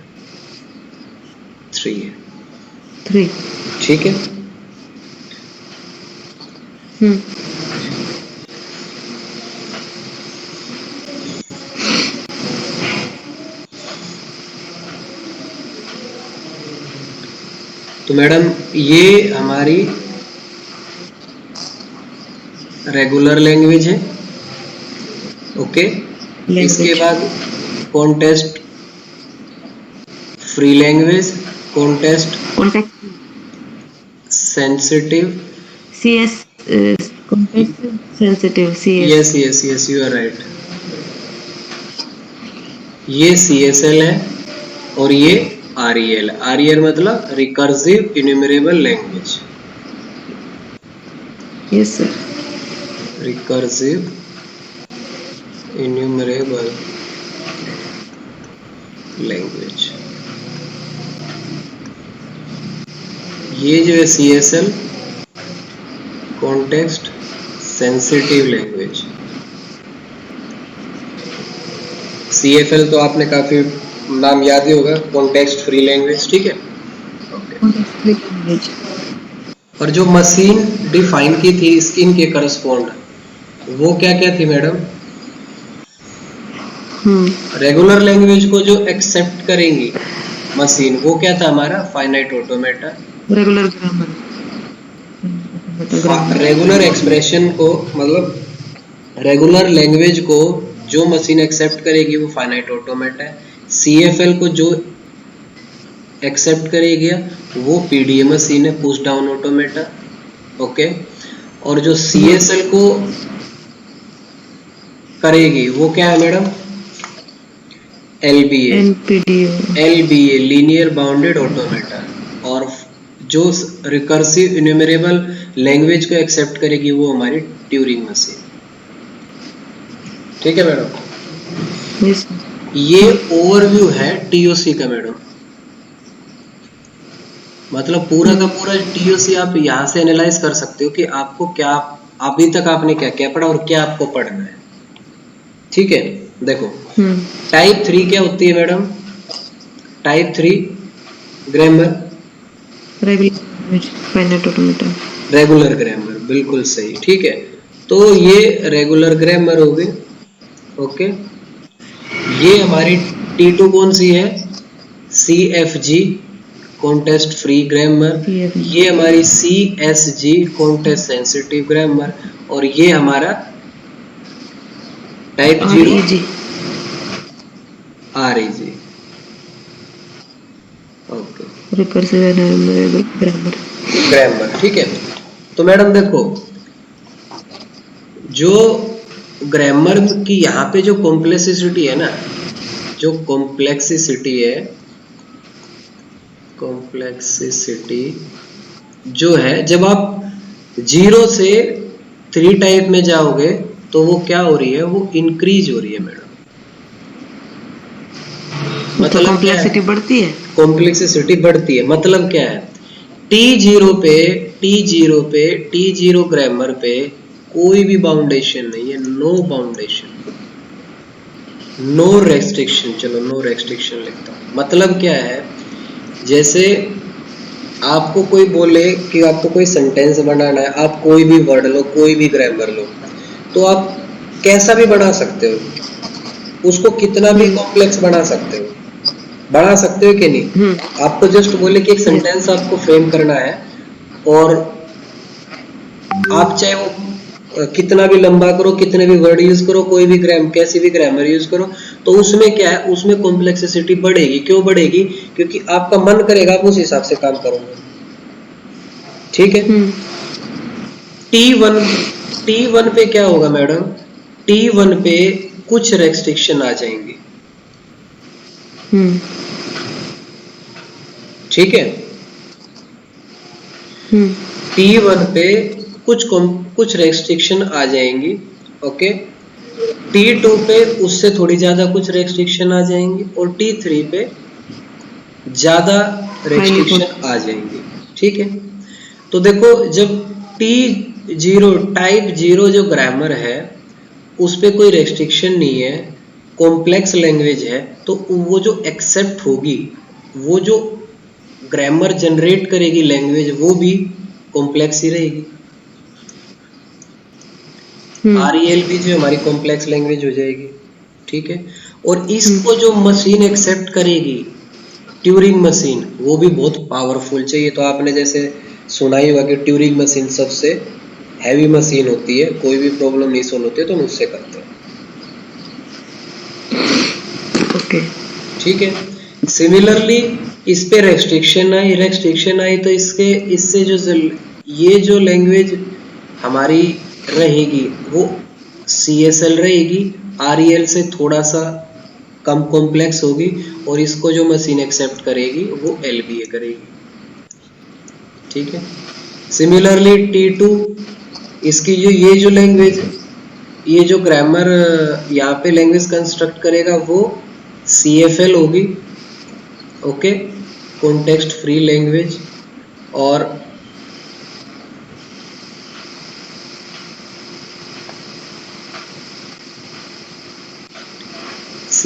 3 है, ठीक है। तो मैडम ये हमारी रेगुलर लैंग्वेज है, ओके। इसके बाद context free language, context sensitive,
CS context sensitive CS।
Yes yes yes, you are right. ये CSL है और ये REL। REL मतलब recursive enumerable language,
yes sir.
Recursive enumerable language. ये जो है CSL context sensitive language, CFL तो आपने काफी नाम याद ही होगा, कॉन्टेक्स्ट फ्री लैंग्वेज, ठीक है। ओके।
Context free language.
और जो मशीन डिफाइन की थी स्किन के करस्पॉन्ड, वो क्या क्या थी मैडम? रेगुलर लैंग्वेज को जो एक्सेप्ट करेंगी मशीन, वो क्या था हमारा? Finite automata.
Regular grammar, grammar.
Regular expression को, मतलब रेगुलर लैंग्वेज को जो मशीन एक्सेप्ट करेगी वो फाइनाइट ऑटोमेटा है। CFL को जो एक्सेप्ट करेगी वो PDA मशीन है, पुश डाउन ऑटोमेटा। ओके। और जो CSL को करेगी वो क्या है madam? LBA।
NPDO।
LBA linear bounded automata. और जो रिकर्सिव इन्यूमरेबल लैंग्वेज को एक्सेप्ट करेगी वो हमारी ट्यूरिंग मशीन। ठीक है मैडम।
यस।
ये ओवरव्यू है TOC का मैडम। मतलब पूरा का पूरा TOC आप यहाँ से एनालाइज कर सकते हो कि आपको क्या, अभी तक आपने क्या क्या पढ़ा और क्या आपको पढ़ना है। ठीक है, देखो टाइप 3 क्या होती है madam? Type 3 grammar,
finite automata.
Regular grammar, बिल्कुल सही। ठीक है, तो ये रेगुलर ग्रामर हो गई। ओके, ये हमारी T2 कौन सी है? CFG contest free grammar. ये हमारी CSG कॉन्टेस्ट सेंसिटिव ग्रामर। और ये हमारा type 0 REG। Okay,
recursive grammar.
Grammar. ठीक है, तो मैडम देखो, जो ग्रामर की यहाँ पे जो कॉम्प्लेक्सिटी है ना, जो कॉम्प्लेक्सिटी है, कॉम्प्लेक्सिटी जो है, जब आप 0 से 3 टाइप में जाओगे तो वो क्या हो रही है? वो इंक्रीज हो रही है मैडम। मतलब
कॉम्प्लेक्सिटी बढ़ती है।
कॉम्प्लेक्सिटी बढ़ती है, मतलब क्या है? T0 पे T0 ग्रामर पे कोई भी बाउंडेशन नहीं है, नो बाउंडेशन, नो रेस्ट्रिक्शन। चलो नो रेस्ट्रिक्शन लिखता हूँ। मतलब क्या है? जैसे आपको कोई बोले कि आपको कोई सेंटेंस बनाना है, आप कोई भी वर्ड लो, कोई भी ग्रामर लो, तो आप कैसा भी बना सकते हो, उसको कितना भी कॉम्प्लेक्स बना सकते हो, बना सकते हो कि नहीं? आपको जस्ट बोले कि एक सेंटेंस आपको फ्रेम करना है, और आप चाहे वो कितना भी लंबा करो, कितने भी वर्ड यूज करो, कोई भी कैसी भी ग्रामर यूज करो, तो उसमें क्या है? उसमें कॉम्प्लेक्सिटी बढ़ेगी। क्यों बढ़ेगी? क्योंकि आपका मन करेगा, आप उस हिसाब से काम करोगे। ठीक है। T1 पे क्या होगा मैडम? T1 पे कुछ रेस्ट्रिक्शन आ जाएंगे। ठीक है, T1 पे कुछ रेस्ट्रिक्शन आ जाएंगी। ओके, T2 पे उससे थोड़ी ज्यादा कुछ रेस्ट्रिक्शन आ जाएंगी, और T3 पे ज्यादा रेस्ट्रिक्शन आ जाएंगी। ठीक है, तो देखो, जब T0 टाइप 0 जो ग्रामर है उस पे कोई रेस्ट्रिक्शन नहीं है, कॉम्प्लेक्स लैंग्वेज है, तो वो जो एक्सेप्ट होगी, वो जो ग्रामर जनरेट करेगी लैंग्वेज, वो भी कॉम्प्लेक्स ही रहेगी। REL भी जो हमारी कॉम्प्लेक्स लैंग्वेज हो जाएगी। ठीक है, और इसको जो मशीन एक्सेप्ट करेगी, ट्यूरिंग मशीन, वो भी बहुत पावरफुल चाहिए। तो आपने जैसे सुना ही होगा कि ट्यूरिंग मशीन सबसे हैवी मशीन होती है, कोई भी प्रॉब्लम नहीं सोल्व होती है तो हम उससे करते हैं।
ओके,
ठीक है, सिमिलरली इस पे रेस्ट्रिक्शन आई तो इससे जो ये जो लैंग्वेज हमारी रहेगी वो CSL रहेगी, REL से थोड़ा सा कम कॉम्प्लेक्स होगी, और इसको जो मशीन एक्सेप्ट करेगी वो LBA करेगी। ठीक है, सिमिलरली T2, इसकी जो ये जो लैंग्वेज, ये जो ग्रामर यहाँ पे लैंग्वेज कंस्ट्रक्ट करेगा वो CFL होगी। Okay, context free language. और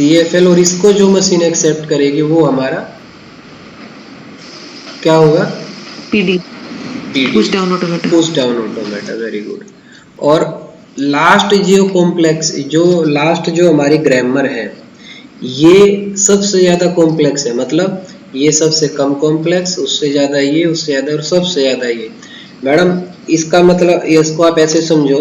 CFL, और इसको जो मशीन एक्सेप्ट करेगी वो हमारा क्या होगा?
PD,
PD,
push down automata.
Push down automata, very good. और लास्ट जो कॉम्प्लेक्स, जो लास्ट जो हमारी ग्रामर है, ये सबसे ज्यादा कॉम्प्लेक्स है, मतलब ये सबसे कम कॉम्प्लेक्स, उससे ज्यादा ये, उससे ज्यादा और सबसे ज्यादा ये। मैडम इसका मतलब इसको आप ऐसे समझो,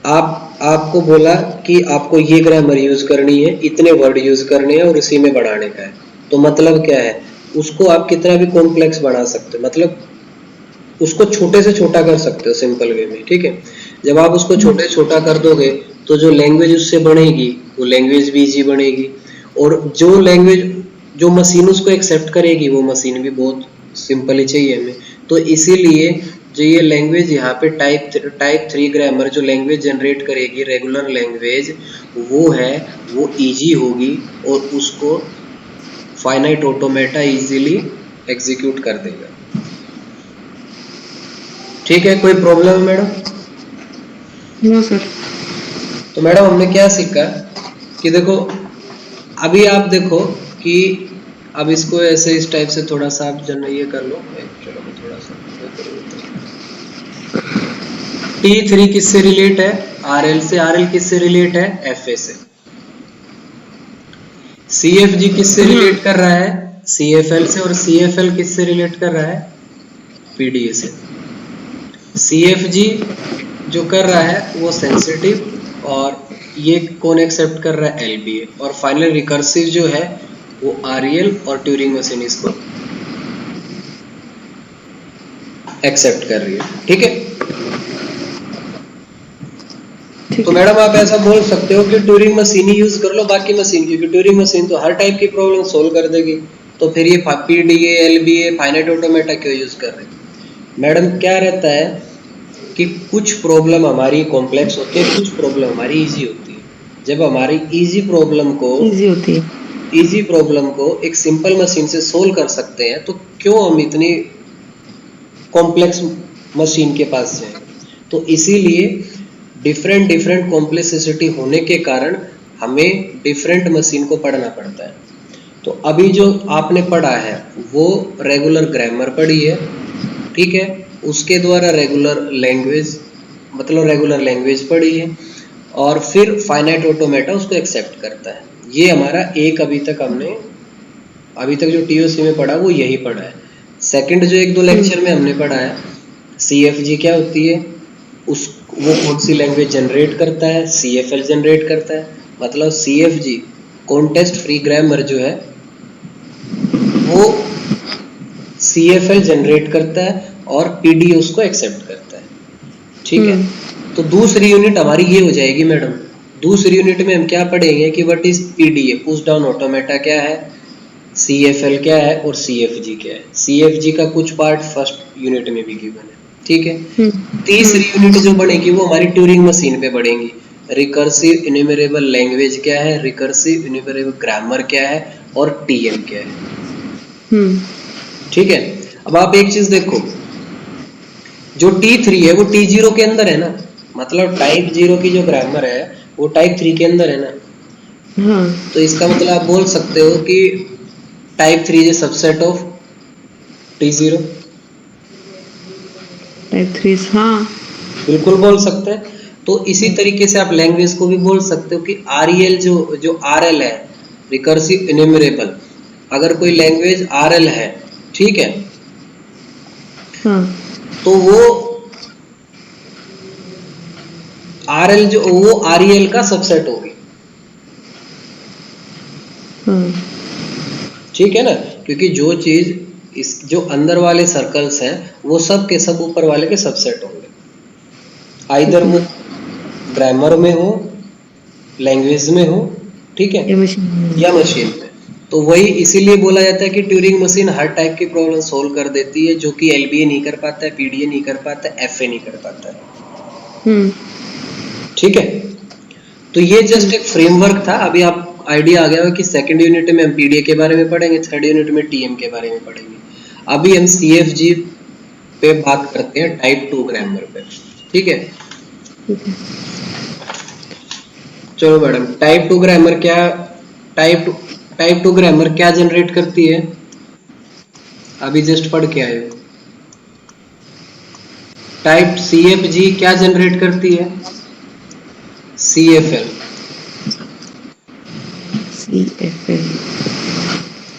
आपको बोला कि आपको ये ग्रामर यूज करनी है, इतने वर्ड यूज करने हैं और इसी में बढ़ाने का है, तो मतलब क्या है, उसको आप कितना भी कॉम्प्लेक्स बना सकते हो, मतलब उसको छोटे से छोटा कर सकते हो सिंपल वे में, ठीक है। जब आप उसको छोटे से छोटा कर दोगे तो जो लैंग्वेज उससे बनेगी वो लैंग्वेज भी इजी बनेगी, और जो लैंग्वेज, जो मशीन उसको एक्सेप्ट करेगी वो मशीन भी बहुत सिंपल ही चाहिए हमें। तो इसीलिए जो ये लैंग्वेज यहाँ पे टाइप 3 ग्रामर जो लैंग्वेज जनरेट करेगी, रेगुलर लैंग्वेज, वो है, वो इजी होगी और उसको फाइनाइट ऑटोमेटा इजीली एग्जीक्यूट कर देगा। ठीक है, कोई प्रॉब्लम है मैडम?
No sir.
तो मैडम हमने क्या सीखा कि देखो, अभी आप देखो कि अब इसको ऐसे इस टाइप से थोड़ा सा आप जन ये कर लो, चलो मैं थोड़ा सा वो कर लेता हूँ। T3 किससे रिलेट है? RL से। RL किससे रिलेट है? FA से। CFG किससे रिलेट कर रहा है? CFL से। और CFL किससे रिलेट कर रहा है? PDA से। CFG जो कर रहा है वो सेंसिटिव, और ये कौन एक्सेप्ट कर रहा है? LBA। और फाइनल रिकर्सिव जो है वो REL और ट्यूरिंग मशीन इसको एक्सेप्ट कर रही है, ठीक है।
ठीक
तो
है।
मैडम आप ऐसा बोल सकते हो कि ट्यूरिंग मशीन ही यूज कर लो बाकी मशीन, क्योंकि ट्यूरिंग मशीन तो हर टाइप की प्रॉब्लम सोल्व कर देगी, तो फिर ये PDA LBA फाइनाइट ऑटोमेटा क्यों यूज कर रहे हैं? मैडम क्या रहता है कि कुछ प्रॉब्लम हमारी कॉम्प्लेक्स होती है, कुछ प्रॉब्लम हमारी इजी होती है। जब हमारी
इजी होती है।
इजी प्रॉब्लम को एक सिंपल मशीन से सोल्व कर सकते हैं, तो क्यों हम इतनी कॉम्प्लेक्स मशीन के पास जाएं? तो इसीलिए डिफरेंट डिफरेंट कॉम्प्लेक्सिटी होने के कारण हमें डिफरेंट मशीन को पढ़ना पड़ता है। तो अभी जो आपने पढ़ा है वो रेगुलर ग्रामर पढ़ी है, ठीक है, उसके द्वारा रेगुलर लैंग्वेज, मतलब रेगुलर लैंग्वेज पढ़ी है, और फिर फाइनाइट ऑटोमेटा उसको एक्सेप्ट करता है। ये हमारा एक अभी तक जो TOC में पढ़ा वो यही पढ़ा है। सेकंड जो एक दो लेक्चर में हमने पढ़ा है, CFG क्या होती है, उस वो कौन सी लैंग्वेज जनरेट करता है? CFL जनरेट करता है। मतलब CFG कॉन्टेक्स्ट फ्री ग्रामर जो है वो CFL जनरेट करता है और PDA उसको एक्सेप्ट करता है, ठीक है। तो दूसरी यूनिट हमारी ये हो जाएगी मैडम। दूसरी यूनिट में हम क्या पढ़ेंगे कि what is PDA, push down automata क्या है, CFL क्या है और CFG क्या है। CFG का कुछ पार्ट फर्स्ट यूनिट में भी गिवन है, ठीक है। तीसरी यूनिट जो बढ़ेगी वो हमारी ट्यूरिंग मशीन पे बढ़ेगी। रिकर्सिव इन्यूमरेबल लैंग्वेज क्या है, रिकर्सिव इन्यूमरेबल ग्रामर क्या है, और TM क्या है, ठीक है। अब आप एक चीज देखो, जो T3 है वो T0 के अंदर है ना, मतलब टाइप 0 की जो ग्रामर है वो टाइप 3 के अंदर है ना।
हाँ।
तो इसका मतलब आप बोल सकते हो कि type 3 is subset of T0।
Type 3, हाँ।
बिल्कुल बोल सकते हैं। तो इसी तरीके से आप लैंग्वेज को भी बोल सकते हो कि REL जो RL है, रिकर्सिव इन्यूमरेबल, अगर कोई लैंग्वेज RL है, ठीक है,
हाँ।
तो वो RL जो वो REL का सबसेट होगी,
हाँ।
ठीक है ना। क्योंकि जो चीज इस जो अंदर वाले सर्कल्स हैं वो सब के सब ऊपर वाले के सबसेट होंगे,
ठीक
आइदर
है।
वो ग्रामर में हो, लैंग्वेज में हो, ठीक है,
ये मशीन।
या मशीन में। तो वही इसीलिए बोला जाता है कि ट्यूरिंग मशीन हर टाइप की प्रॉब्लम सोल्व कर देती है, जो कि LBA नहीं कर पाता है, PDA नहीं कर पाता है, FA नहीं कर पाता है, ठीक है। तो ये जस्ट एक फ्रेमवर्क था। अभी आप आइडिया आ गया हो कि सेकंड यूनिट में हम PDA के बारे में पढ़ेंगे, थर्ड यूनिट में TM के बारे में पढ़ेंगे। अभी हम CFG पे बात करते हैं, टाइप 2 ग्रामर पे, ठीक है।
ठीक है।
चलो मैडम, टाइप टू ग्रामर क्या जनरेट करती है? अभी जस्ट पढ़ के आए हो। टाइप CFG क्या जनरेट करती है? CFL।
CFL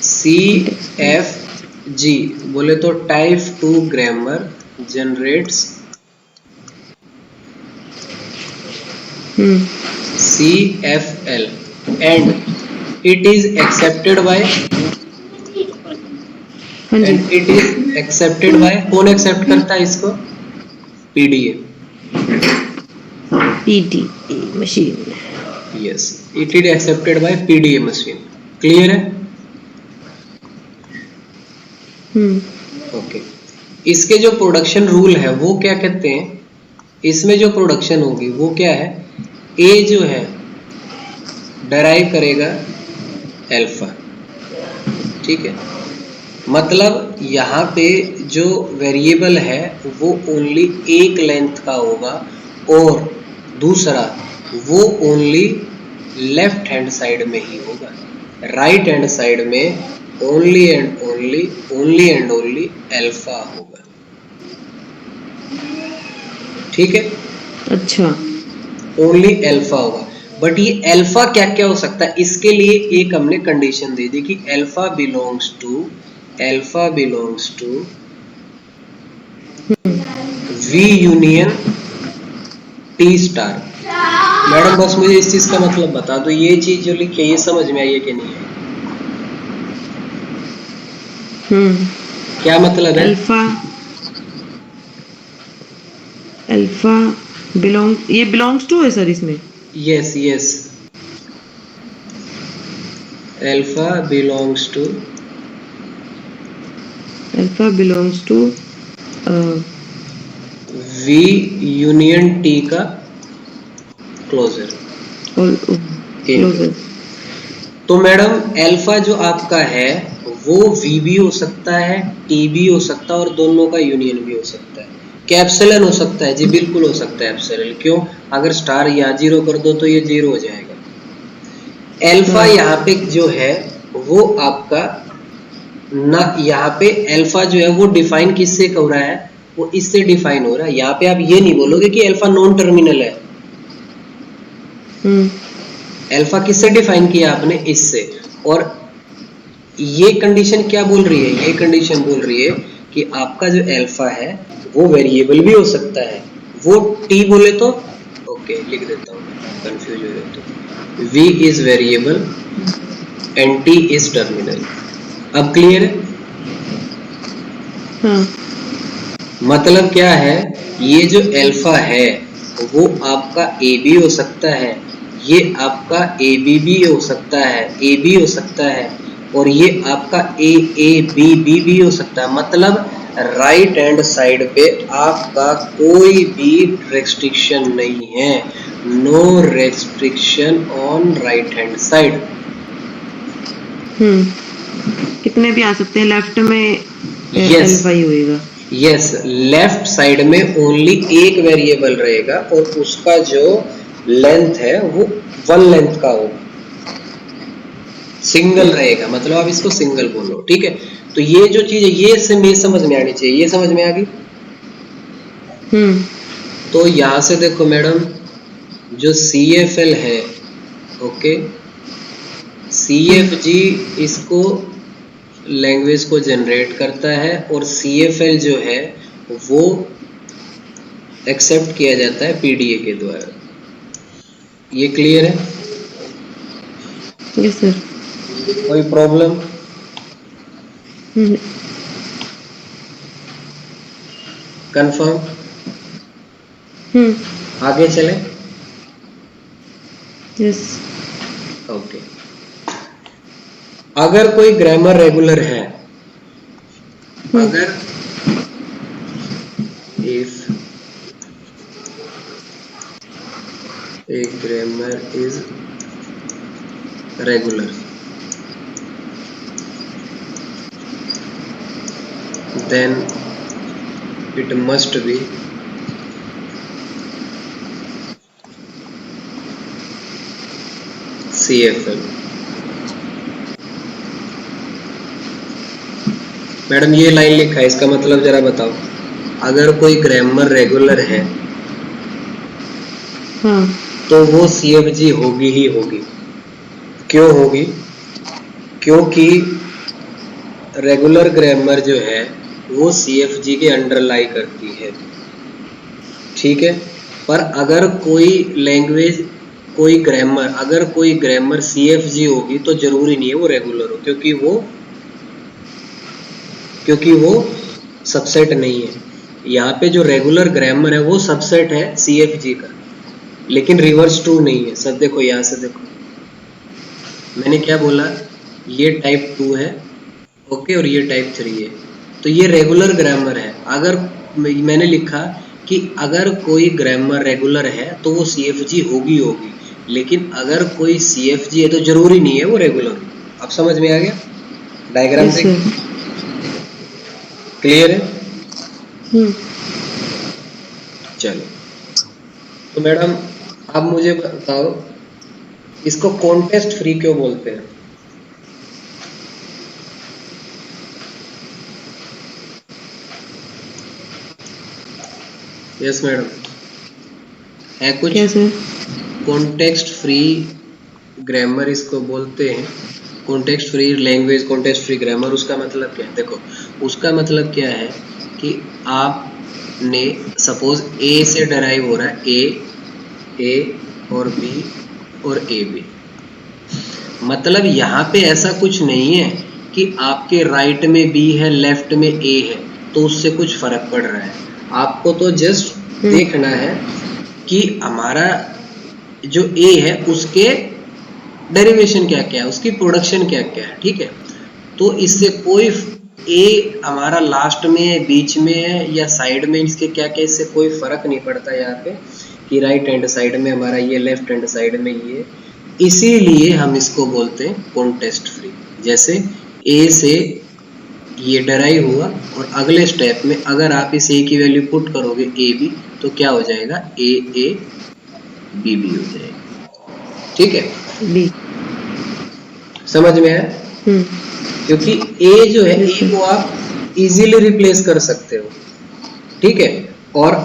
CFG बोले तो type two grammar generates CFL and it is accepted by
हाँ जी।
कौन एक्सेप्ट करता है इसको? PDA।
PDA machine.
Yes, it is accepted by PDA machine. Clear है? ओके। इसके जो प्रोडक्शन रूल है वो क्या कहते हैं? इसमें जो प्रोडक्शन होगी वो क्या है? ए जो है डराइव करेगा अल्फा, ठीक है। मतलब यहाँ पे जो वेरिएबल है वो ओनली एक लेंथ का होगा और दूसरा वो ओनली लेफ्ट हैंड साइड में ही होगा। राइट हैंड साइड में ओनली एंड ओनली अल्फा होगा, ठीक है।
अच्छा।
ओनली अल्फा होगा। बट ये अल्फा क्या क्या हो सकता है, इसके लिए एक हमने कंडीशन दे दी कि alpha belongs to V union T star. Madam बस मुझे इस चीज का मतलब बता दो, ये चीज जो लिखी है ये समझ में आई है कि नहीं है? क्या मतलब है?
अल्फा बिलोंग्स टू है सर इसमें।
Yes, alpha belongs to V union T का क्लोजर। तो मैडम अल्फा जो आपका है वो V भी हो सकता है, T भी हो सकता है और दोनों का यूनियन भी हो सकता है। क्या एप्सिलॉन हो सकता है? जी बिल्कुल हो सकता है एप्सिलॉन। क्यों? अगर स्टार यहाँ 0 कर दो तो ये 0 हो जाएगा। अल्फा यहाँ पे जो है वो आपका ना, यहाँ पे अल्फा जो है वो डिफाइन किससे हो रहा है? वो इससे डिफाइन हो रहा है। यहाँ पे आप ये नहीं बोलोगे कि अल्फा नॉन टर्मिनल है। अल्फा किससे डिफाइन किया आपने? इससे। और ये कंडीशन क्या बोल रही है? ये कंडीशन बोल रही है कि आपका जो अल्फा है वो वेरिएबल भी हो सकता है। वो टी बोले तो ओके लिख देता हूँ, कंफ्यूज हो रहे तो V is variable and T is terminal. अब क्लियर है? मतलब क्या है, ये जो अल्फा है वो आपका ए बी हो सकता है, ये आपका ए बी भी हो सकता है, ए बी हो सकता है और ये आपका ए ए बी बी भी हो सकता है। मतलब राइट हैंड साइड पे आपका कोई भी रेस्ट्रिक्शन नहीं है। No restriction on right hand side.
कितने भी आ सकते हैं, लेफ्ट में
अल्फा
ही होएगा।
यस, लेफ्ट साइड में ओनली एक वेरिएबल रहेगा और उसका जो लेंथ है वो 1 लेंथ का होगा, सिंगल रहेगा। मतलब आप इसको सिंगल बोलो, ठीक है। तो ये जो चीज है ये समझ में आनी चाहिए। ये समझ में आ गई? तो यहां से देखो मैडम, जो CFL है, ओके, CFG इसको लैंग्वेज को जनरेट करता है और CFL जो है वो एक्सेप्ट किया जाता है PDA के द्वारा। ये क्लियर है?
Yes sir.
कोई प्रॉब्लम? कंफर्म? आगे चले?
यस।
ओके। अगर कोई ग्रामर रेगुलर है, अगर if a grammar is regular then it must CFL। Madam ये लाइन लिखा है, इसका मतलब जरा बताओ। अगर कोई ग्रामर रेगुलर है
हाँ।
तो वो CFG होगी ही होगी। क्यों होगी? क्योंकि रेगुलर ग्रामर जो है वो CFG के अंडर लाई करती है, ठीक है। पर अगर कोई लैंग्वेज, अगर कोई ग्रामर CFG होगी तो जरूरी नहीं है वो रेगुलर हो, क्योंकि वो सबसेट नहीं है। यहाँ पे जो रेगुलर ग्रामर है वो सबसेट है CFG का, लेकिन रिवर्स ट्रू नहीं है। सब देखो, यहाँ से देखो, मैंने क्या बोला, ये टाइप 2 है, ओके, और ये टाइप 3 है, तो ये रेगुलर ग्रामर है। अगर मैंने लिखा कि अगर कोई ग्रामर रेगुलर है तो वो CFG होगी, लेकिन अगर कोई CFG है तो जरूरी नहीं है वो रेगुलर हो। अब समझ में आ गया? डायग्राम
यस
से
सर।
क्लियर है? चलो, तो मैडम आप मुझे बताओ, इसको कॉन्टेस्ट फ्री क्यों बोलते हैं? यस मैडम, है कुछ?
कैसे?
कॉन्टेक्स्ट फ्री ग्रामर इसको बोलते हैं, context free language, context free grammar. उसका मतलब क्या है? देखो, उसका मतलब क्या है कि आपने सपोज ए से डराइव हो रहा है, ए और बी और ए बी, मतलब यहाँ पे ऐसा कुछ नहीं है कि आपके राइट में बी है, लेफ्ट में ए है, तो उससे कुछ फर्क पड़ रहा है। आपको तो जस्ट देखना है कि हमारा जो ए है उसके डेरिवेशन क्या क्या है, उसकी प्रोडक्शन क्या क्या है, ठीक है। तो इससे कोई ए हमारा लास्ट में है, बीच में है या साइड में, इसके क्या क्या, इससे कोई फर्क नहीं पड़ता यहाँ पे कि राइट हैंड साइड में हमारा ये, लेफ्ट हैंड साइड में ये। इसीलिए हम इसको बोलते हैं कॉन्टेस्ट फ्री। जैसे ए से ये डराइव हुआ और अगले स्टेप में अगर आप इस ए की वैल्यू पुट करोगे ए बी, तो क्या हो जाएगा, ए ए बी बी हो जाएगा, ठीक है।
बी।
समझ में आया? क्योंकि ए जो है, ए को आप इजीली रिप्लेस कर सकते हो, ठीक है। और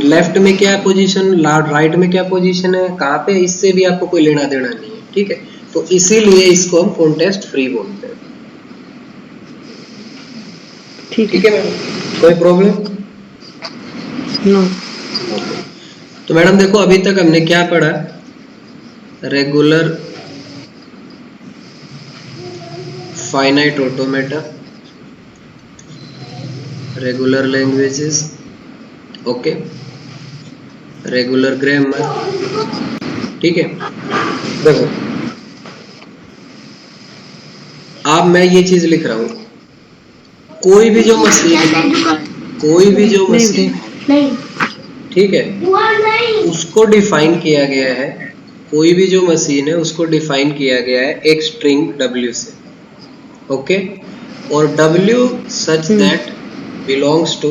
लेफ्ट में क्या पोजीशन, राइट में क्या पोजीशन है, कहाँ पे, इससे भी आपको कोई लेना देना नहीं है, ठीक है। तो इसीलिए इसको हम कॉन्टेस्ट फ्री बोलते हैं, ठीक है मैडम। कोई प्रॉब्लम?
नो।
तो मैडम देखो, अभी तक हमने क्या पढ़ा, regular, finite automata, regular languages, okay, regular grammar, ठीक है। देखो, अब मैं ये चीज लिख रहा हूं, कोई भी जो मशीन है, ठीक है, उसको डिफाइन किया गया है, कोई भी जो मशीन है उसको डिफाइन किया गया है एक स्ट्रिंग W से, ओके, और W such that belongs to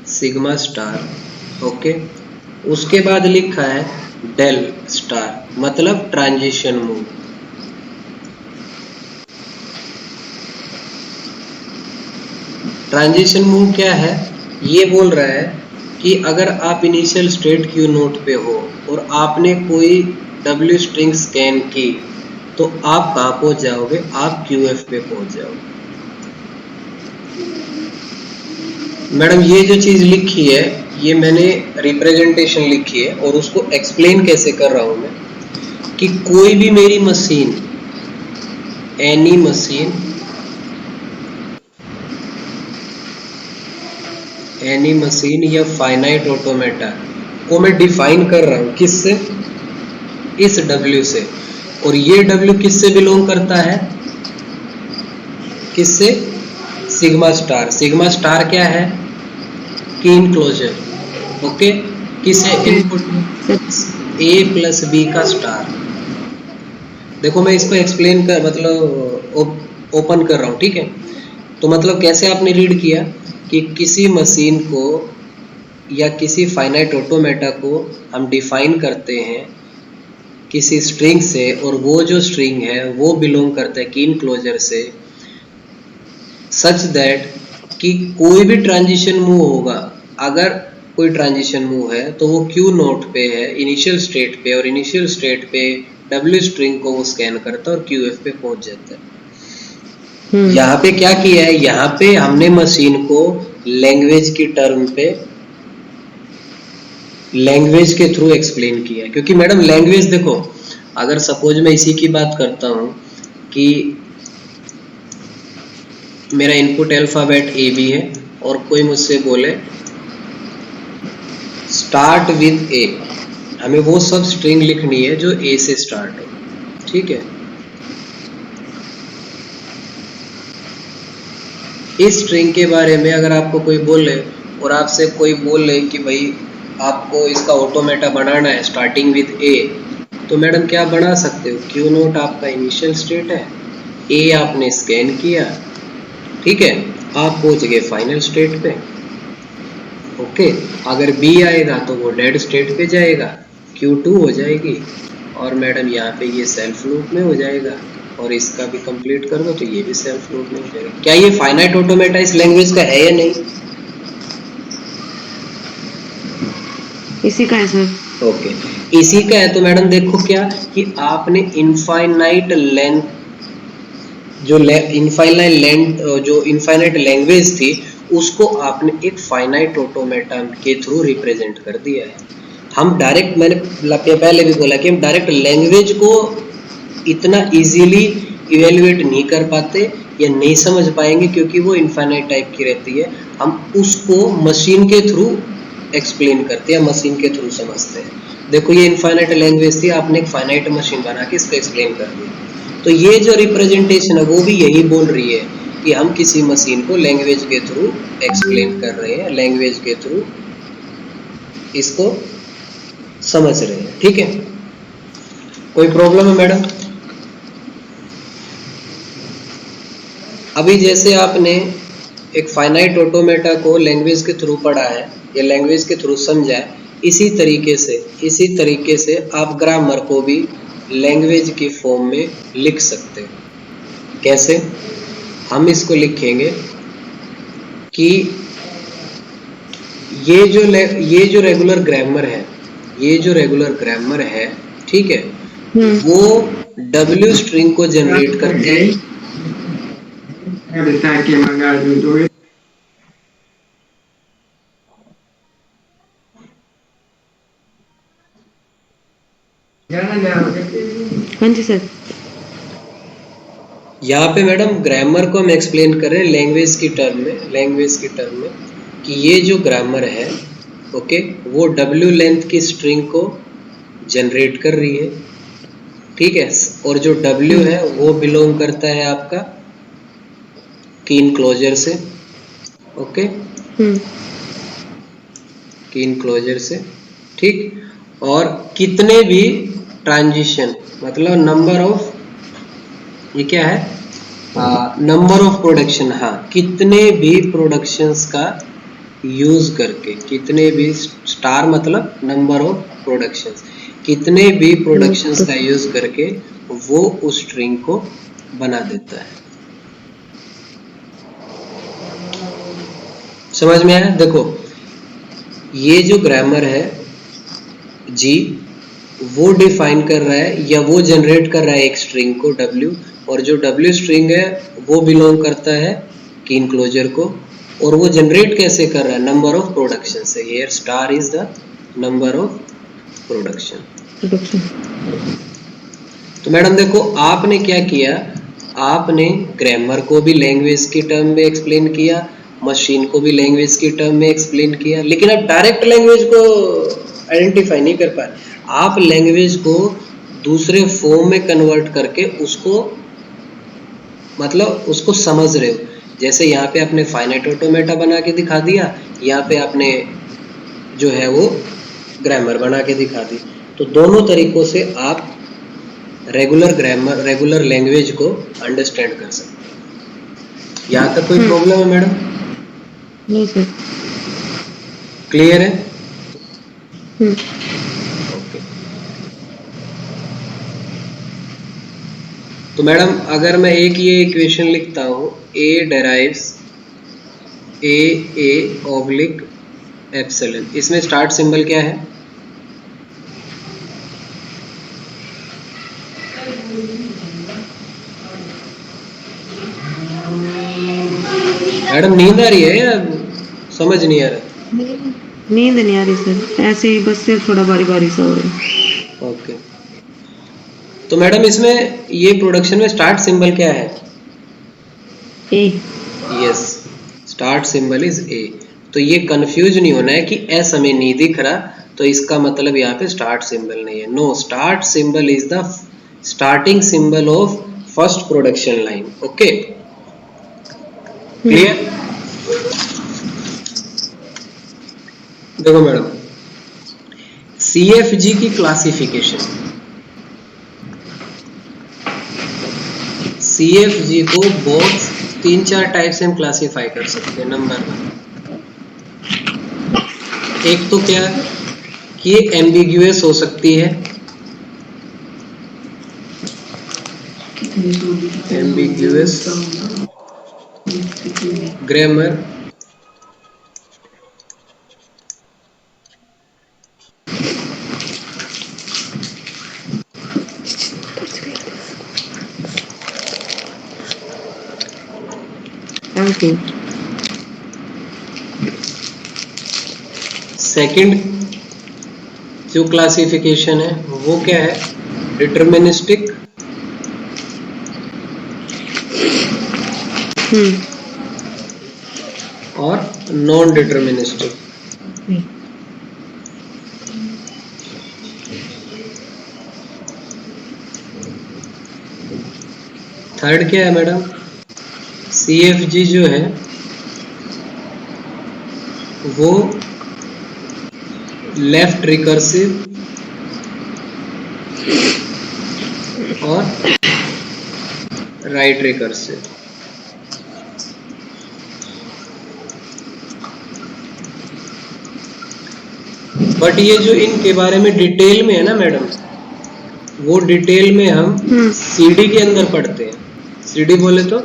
sigma star, okay. उसके बाद लिखा है डेल स्टार, मतलब ट्रांजिशन मूव। ट्रांजिशन मूव क्या है? ये बोल रहा है कि अगर आप इनिशियल स्टेट Q नोट पे हो और आपने कोई W स्ट्रिंग स्कैन की, तो आप कहाँ पहुंच जाओगे, आप QF पे पहुंच जाओगे। मैडम ये जो चीज लिखी है, ये मैंने रिप्रेजेंटेशन लिखी है और उसको एक्सप्लेन कैसे कर रहा हूं मैं, कि कोई भी मेरी मशीन, एनी मशीन या फाइनाइट ऑटोमेटा को मैं डिफाइन कर रहा हूं, किससे, इस W से। और ये W किससे बिलोंग करता है, किससे, सिग्मा स्टार। सिग्मा स्टार क्या है, की इनक्लोजर, ओके, किसे, इनपुट A प्लस B का स्टार। देखो मैं इसको एक्सप्लेन कर, मतलब ओपन कर रहा हूं, ठीक है। तो मतलब कैसे आपने रीड किया कि किसी मशीन को या किसी फाइनाइट ऑटोमेटा को हम डिफाइन करते हैं किसी स्ट्रिंग से और वो जो स्ट्रिंग है वो बिलोंग करता है की इनक्लोजर से, सच दैट कि कोई भी ट्रांजिशन मूव होगा, अगर कोई ट्रांजिशन मूव है तो वो क्यू नोट पे है इनिशियल स्टेट पे, और इनिशियल स्टेट पे डब्ल्यू स्ट्रिंग को वो स्कैन करता है और क्यू एफ पे पहुंच जाता है। यहाँ पे क्या किया है, यहाँ पे हमने मशीन को लैंग्वेज की टर्म पे लैंग्वेज के थ्रू एक्सप्लेन किया है। क्योंकि मैडम लैंग्वेज देखो, अगर सपोज मैं इसी की बात करता हूँ कि मेरा इनपुट अल्फाबेट ए बी है और कोई मुझसे बोले स्टार्ट विद ए, हमें वो सब स्ट्रिंग लिखनी है जो ए से स्टार्ट हो, ठीक है। इस स्ट्रिंग के बारे में अगर आपको कोई बोले और आपसे कोई बोले कि भाई आपको इसका ऑटोमेटा बनाना है स्टार्टिंग विद ए, तो मैडम क्या बना सकते हो, क्यू नोट आपका इनिशियल स्टेट है, ए आपने स्कैन किया, ठीक है, आप पहुंच गए फाइनल स्टेट पे, ओके। अगर बी आएगा तो वो डेड स्टेट पे जाएगा, Q2 हो जाएगी, और मैडम यहाँ पे ये सेल्फ लूप में हो जाएगा, और इसका भी कंप्लीट कर दो तो ये भी सेल्फ लूप में हो जाएगा। क्या ये फाइनाइट ऑटोमेटा इस लैंग्वेज का है या नहीं?
इसी का है सर।
ओके, इसी का है। तो मैडम देखो क्या कि आपने इनफाइनाइट लेंथ जो इनफाइनाइट लैंग्वेज थी उसको आपने एक फाइनाइट ऑटोमेटा के थ्रू रिप्रेजेंट कर दिया है। हम डायरेक्ट, मैंने पहले भी बोला कि हम डायरेक्ट लैंग्वेज को इतना इजीली इवेल्युएट नहीं कर पाते या नहीं समझ पाएंगे क्योंकि वो इनफाइनाइट टाइप की रहती है। हम उसको मशीन के थ्रू एक्सप्लेन करते हैं, मशीन के थ्रू समझते हैं। देखो ये इनफाइनाइट लैंग्वेज थी, आपने एक फाइनाइट मशीन बना के इसको एक्सप्लेन कर दिया। तो ये जो रिप्रेजेंटेशन है वो भी यही बोल रही है कि हम किसी मशीन को लैंग्वेज के थ्रू एक्सप्लेन कर रहे हैं, लैंग्वेज के थ्रू इसको समझ रहे हैं, ठीक है। कोई प्रॉब्लम है मैडम? अभी जैसे आपने एक फाइनाइट ऑटोमेटा को लैंग्वेज के थ्रू पढ़ा है या लैंग्वेज के थ्रू समझा है, इसी तरीके से आप ग्रामर को भी लैंग्वेज की फॉर्म में लिख सकते हो। कैसे? हम इसको लिखेंगे कि ये जो रेगुलर ग्रामर है, ठीक है, वो W स्ट्रिंग को जनरेट करते हैं।
हाँ जी सर।
यहाँ पे मैडम ग्रामर को हम एक्सप्लेन कर रहे हैं लैंग्वेज की टर्म में कि ये जो ग्रामर है, ओके, वो W लेंथ की स्ट्रिंग को जनरेट कर रही है, ठीक है, और जो W है वो बिलोंग करता है आपका की इनक्लोजर से, ओके, की इनक्लोजर से, ठीक। और कितने भी ट्रांजिशन, मतलब नंबर ऑफ, ये क्या है, नंबर ऑफ प्रोडक्शन, हाँ, कितने भी प्रोडक्शंस का यूज करके, कितने भी स्टार मतलब नंबर ऑफ प्रोडक्शंस, कितने भी प्रोडक्शंस का यूज करके वो उस स्ट्रिंग को बना देता है। समझ में आया? देखो ये जो ग्रामर है जी, वो डिफाइन कर रहा है या वो जनरेट कर रहा है एक स्ट्रिंग को W, और जो W स्ट्रिंग है वो बिलोंग करता है की इनक्लोजर को, और वो जनरेट कैसे कर रहा है, नंबर ऑफ प्रोडक्शन से। Here star is the number of production. तो मैडम देखो आपने क्या किया, आपने ग्रामर को भी लैंग्वेज की टर्म में एक्सप्लेन किया, मशीन को भी लैंग्वेज की टर्म में एक्सप्लेन किया, लेकिन आप डायरेक्ट लैंग्वेज को आइडेंटिफाई नहीं कर पाए। आप लैंग्वेज को दूसरे फॉर्म में कन्वर्ट करके उसको, मतलब उसको समझ रहे हो। जैसे यहाँ पे आपने फाइनाइट ऑटोमेटा बना के दिखा दिया, यहाँ पे आपने जो है वो ग्रामर बना के दिखा दी। तो दोनों तरीकों से आप रेगुलर लैंग्वेज को अंडरस्टैंड कर सकते हैं। यहाँ तक कोई प्रॉब्लम है मैडम?
नहीं सर।
क्लियर है? ओके। तो मैडम अगर मैं एक ये इक्वेशन लिखता हूँ, ए डेराइव्स ए ऑब्लिक एप्सिलॉन, इसमें स्टार्ट सिंबल क्या है? मैडम नींद आ रही है या समझ नहीं आ रहा?
नींद नहीं आ रही सर, ऐसे ही बस सिर थोड़ा बारी बारी सा हो रहा है।
ओके, तो मैडम इसमें ये प्रोडक्शन में स्टार्ट सिंबल क्या है?
A.
Yes, start symbol is A. तो ये कंफ्यूज नहीं होना है कि एस हमें नहीं दिख रहा तो इसका मतलब यहाँ पे स्टार्ट सिंबल नहीं है। No, start symbol is the starting symbol of first production line. Okay, clear? देखो मैडम, CFG की क्लासिफिकेशन, CFG को बहुत 3-4 टाइप से हम क्लासीफाई कर सकते हैं। नंबर 1, एक तो क्या कि ये एम्बिग्यूअस हो सकती है, एम्बिग्यूअस ग्रामर, सेकंड जो क्लासिफिकेशन है वो क्या है? डिटर्मिनिस्टिक और नॉन डिटर्मिनिस्टिक। थर्ड क्या है मैडम? CFG जो है वो लेफ्ट रिकर्सिव और राइट रिकर्सिव। बट ये जो इनके बारे में डिटेल में है ना मैडम, वो डिटेल में हम CD के अंदर पढ़ते हैं। CD बोले तो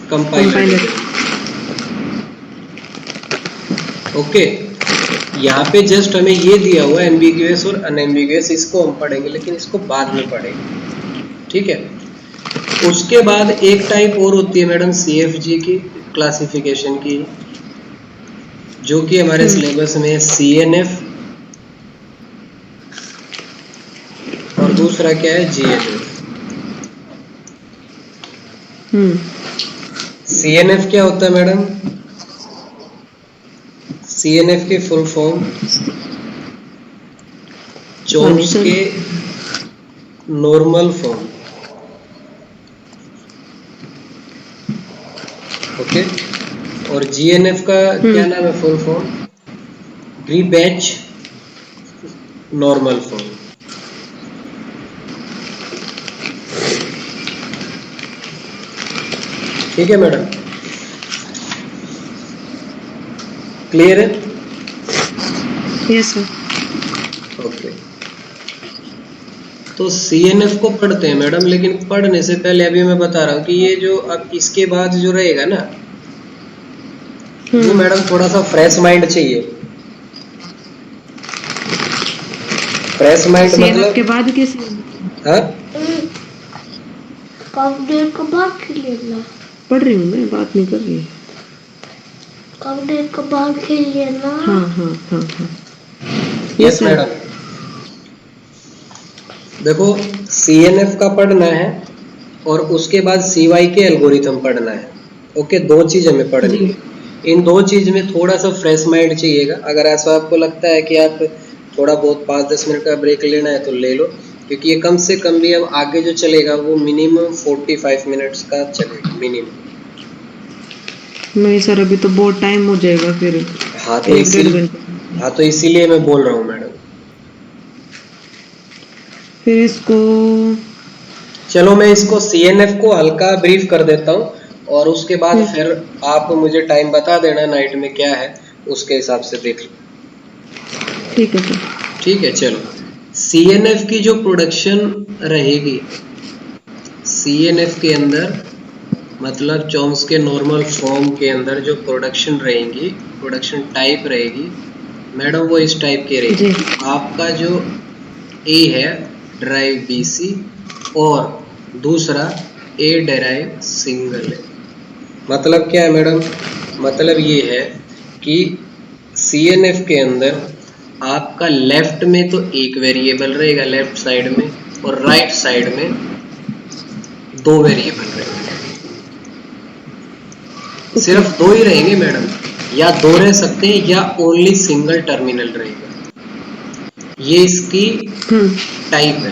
कंपाइलर। ओके, यहाँ पे जस्ट हमें ये दिया हुआ है एम्बिग्यूअस और अनएम्बिग्यूअस, इसको हम पढ़ेंगे लेकिन इसको बाद में पढ़ेंगे। ठीक है, उसके बाद एक टाइप और होती है मैडम CFG की क्लासिफिकेशन की, जो कि हमारे सिलेबस में CNF और दूसरा क्या है? GNF। CNF क्या होता है मैडम? CNF की full form Chomsky normal form. Okay, और GNF का क्या नाम है full form? Greibach normal form. ठीक है मैडम, क्लियर है?
Yes sir.
ओके, तो CNF को पढ़ते हैं मैडम, लेकिन पढ़ने से पहले अभी मैं बता रहा हूँ कि ये जो अब इसके बाद जो रहेगा ना, वो मैडम थोड़ा सा फ्रेश माइंड चाहिए। फ्रेश माइंड मतलब
के बाद कैसे?
हाँ,
कब देर के बाद खेल लेना,
पढ़ रही हूँ मैं, बात नहीं कर रही।
कब देर के बाद खेल लेना।
हाँ।
Yes madam. देखो, CNF का पढ़ना है और उसके बाद CY के एल्गोरिथम पढ़ना है। ओके, 2 चीज हमें पढ़नी है। इन 2 चीज में थोड़ा सा फ्रेश माइंड चाहिएगा। अगर ऐसा आपको लगता है कि आप थोड़ा बहुत 5-10 मिनट का ब्रेक लेना है तो ले लो, क्योंकि ये कम से कम भी अब आगे जो चलेगा वो मिनिमम 45 मिनट्स का चलेगा मिनिमम।
नहीं सर, अभी तो बहुत टाइम हो जाएगा फिर।
हाँ तो इसीलिए मैं बोल रहा हूँ मैडम।
फिर इसको
चलो मैं इसको CNF को हल्का ब्रीफ कर देता हूँ और उसके बाद फिर आप मुझे टाइम बता देना नाइट में क्या है, उसके हिसाब से देख लो।
ठीक है सर।
ठीक है, चलो CNF की जो प्रोडक्शन रहेगी CNF के अंदर मतलब चॉम्स्की नॉर्मल फॉर्म के अंदर जो प्रोडक्शन रहेंगी, प्रोडक्शन टाइप रहेगी मैडम, वो इस टाइप की रहेगी। आपका जो A है ड्राइव BC और दूसरा A ड्राइव सिंगल है। मतलब क्या है मैडम? मतलब ये है कि CNF के अंदर आपका लेफ्ट में तो एक वेरिएबल रहेगा लेफ्ट साइड में, और राइट साइड में दो वेरिएबल रहेंगे। सिर्फ दो ही रहेंगे मैडम, या दो रह सकते हैं या ओनली सिंगल टर्मिनल रहेगा। ये इसकी टाइप है।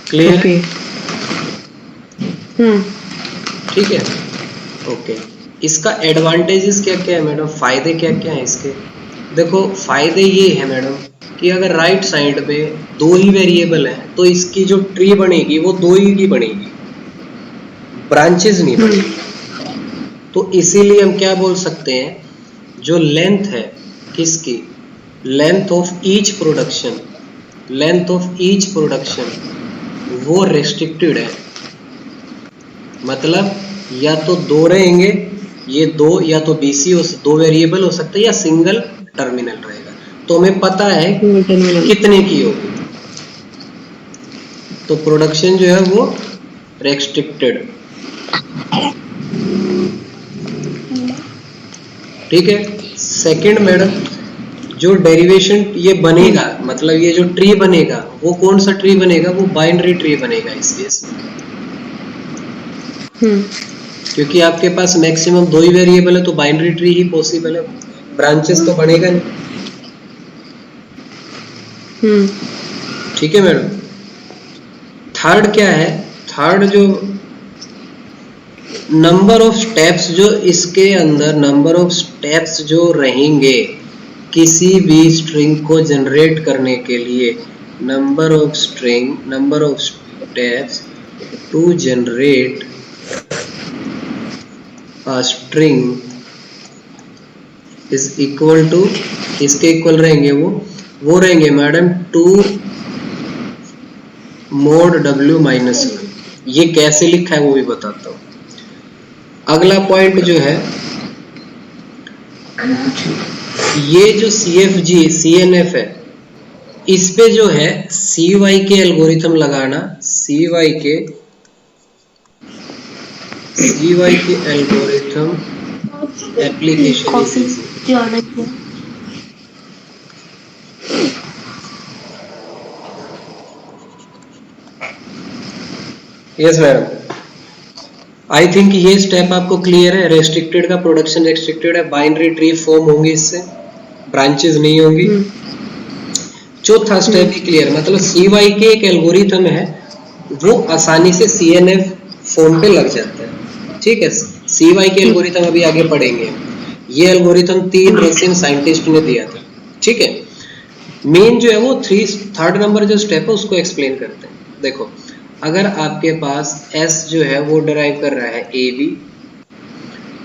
क्लियर? ठीक है, ओके। इसका एडवांटेजेस क्या क्या है मैडम, फायदे क्या क्या है इसके? देखो फायदे ये है मैडम कि अगर राइट साइड में दो ही वेरिएबल है तो इसकी जो ट्री बनेगी वो दो ही की बनेगी, ब्रांचेस नहीं बनेगी। तो इसीलिए हम क्या बोल सकते हैं, जो लेंथ है किसकी, length of each production, length of each production वो रेस्ट्रिक्टेड है। मतलब या तो दो रहेंगे, ये दो या तो BC हो, दो वेरिएबल हो सकते हैं, या सिंगल टर्मिनल रहेगा। तो हमें पता है कितने की होगी, तो प्रोडक्शन जो है वो रेस्ट्रिक्टेड। ठीक है। सेकंड मैडम, जो डेरिवेशन ये बनेगा, मतलब ये जो ट्री बनेगा वो कौन सा ट्री बनेगा, वो बाइनरी ट्री बनेगा इस केस में। क्योंकि आपके पास मैक्सिमम दो ही वेरिएबल है तो बाइनरी ट्री ही पॉसिबल है, ब्रांचेस तो बनेगा नहीं। ठीक है मैडम। थर्ड क्या है, थर्ड जो नंबर ऑफ स्टेप्स, जो इसके अंदर नंबर ऑफ स्टेप्स जो रहेंगे किसी भी स्ट्रिंग को जनरेट करने के लिए, number of steps to generate a string is equal to, इसके इक्वल रहेंगे वो रहेंगे मैडम 2 mod w माइनस 1। ये कैसे लिखा है वो भी बताता हूँ। अगला पॉइंट जो है, ये जो CFG CNF है, इस पे जो है CY के एल्गोरिथम लगाना, CY के algorithm application. Yes madam, I think ये स्टेप आपको क्लियर है। रेस्ट्रिक्टेड का प्रोडक्शन रेस्ट्रिक्टेड है, बाइनरी ट्री फॉर्म होंगे, इससे ब्रांचेस नहीं होंगी। चौथा स्टेप भी क्लियर, मतलब CY के एक एल्गोरिथम है वो आसानी से CNF फॉर्म पे लग जाता है। ठीक है, CY के एल्गोरिथम अभी आगे पढ़ेंगे। ये एल्गोरिथम 3 रशियन साइंटिस्ट ने दिया था। ठीक है, मेन जो है वो थर्ड नंबर जो स्टेप है उसको एक्सप्लेन करते हैं। देखो, अगर आपके पास S जो है वो डराइव कर रहा है AB,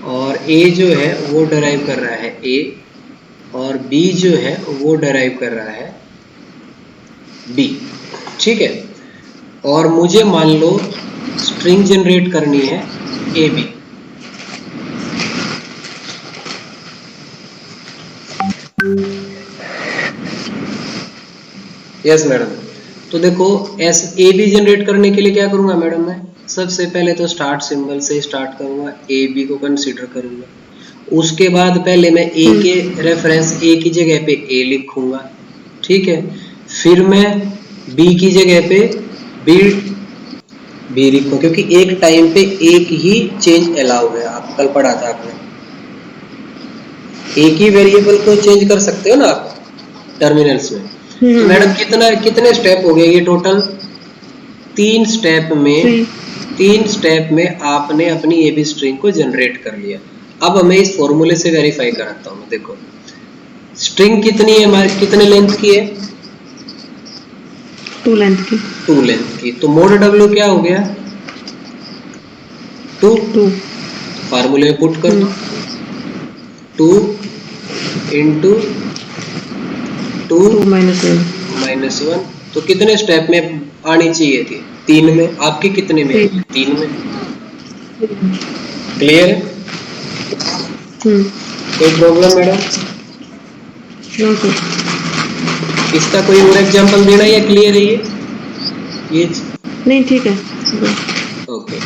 और A जो है वो डराइव कर रहा है A, और B जो है वो डराइव कर रहा है B। ठीक है, और मुझे मान लो स्ट्रिंग जनरेट करनी है AB। यस मैडम, तो देखो AB जनरेट करने के लिए क्या करूंगा मैडम, मैं सबसे पहले तो स्टार्ट सिंबल से स्टार्ट करूंगा, AB को कंसीडर करूंगा। उसके बाद पहले मैं A के रेफरेंस A की जगह पे A लिखूंगा। ठीक है, फिर मैं B की जगह पे B लिखूंगा, क्योंकि एक टाइम पे एक ही चेंज अलाउ है। आप कल पढ़ा था आपने, एक ही वेरिएबल को चेंज कर सकते हो ना आप टर्मिनल्स में। तो मैडम कितने स्टेप हो गए ये टोटल? 3 स्टेप में आपने अपनी AB स्ट्रिंग को जनरेट कर लिया। अब हमें इस फॉर्मूले से वेरीफाई कराता हूँ। देखो, स्ट्रिंग कितनी है हमारी, कितने लेंथ की है?
2 लेंथ की। तो मोड W क्या हो गया? 2। फार्मूले में पुट कर दो, 2 इंटू 2 माइनस 1। तो कितने स्टेप में
आनी चाहिए थी 3 में, आपके कितने में आई है? 3 में। क्लियर है? कोई प्रॉब्लम मैडम?
No sir.
इसका कोई और एग्जांपल देना या क्लियर है ये?
नहीं ठीक है।
ओके,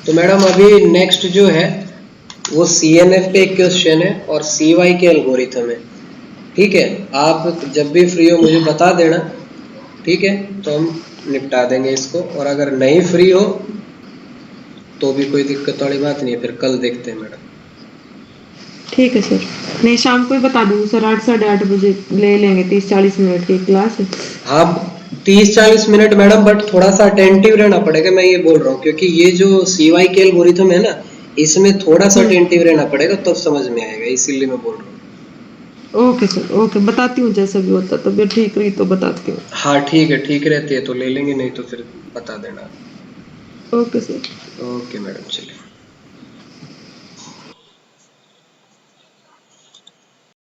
तो मैडम अभी नेक्स्ट जो है वो CNF पे एक क्वेश्चन है और CY के एल्गोरिथम है। ठीक है, आप जब भी फ्री हो मुझे बता देना, ठीक है, तो हम निपटा देंगे इसको। और अगर नहीं फ्री हो तो भी कोई दिक्कत वाली बात नहीं है, फिर कल देखते हैं मैडम।
ठीक है सर। नहीं शाम को ही बता दूंगी सर, 8 साढ़े 8 बजे ले लेंगे 30-40 मिनट की क्लास है।
हाँ 30-40 मिनट मैडम, बट थोड़ा सा अटेंटिव रहना पड़ेगा, मैं ये बोल रहा हूँ, क्योंकि ये जो CY के एल्गोरिथम है ना, इसमें थोड़ा सा अटेंटिव रहना पड़ेगा तब समझ में आएगा, इसीलिए मैं बोल रहा हूँ।
ओके सर, ओके, बताती हूँ जैसा भी होता, तबीयत ठीक रही तो बताती हूँ।
हाँ ठीक है, ठीक रहती है तो ले लेंगे, नहीं तो फिर बता देना।
Okay sir.
ओके मैडम, चलिए।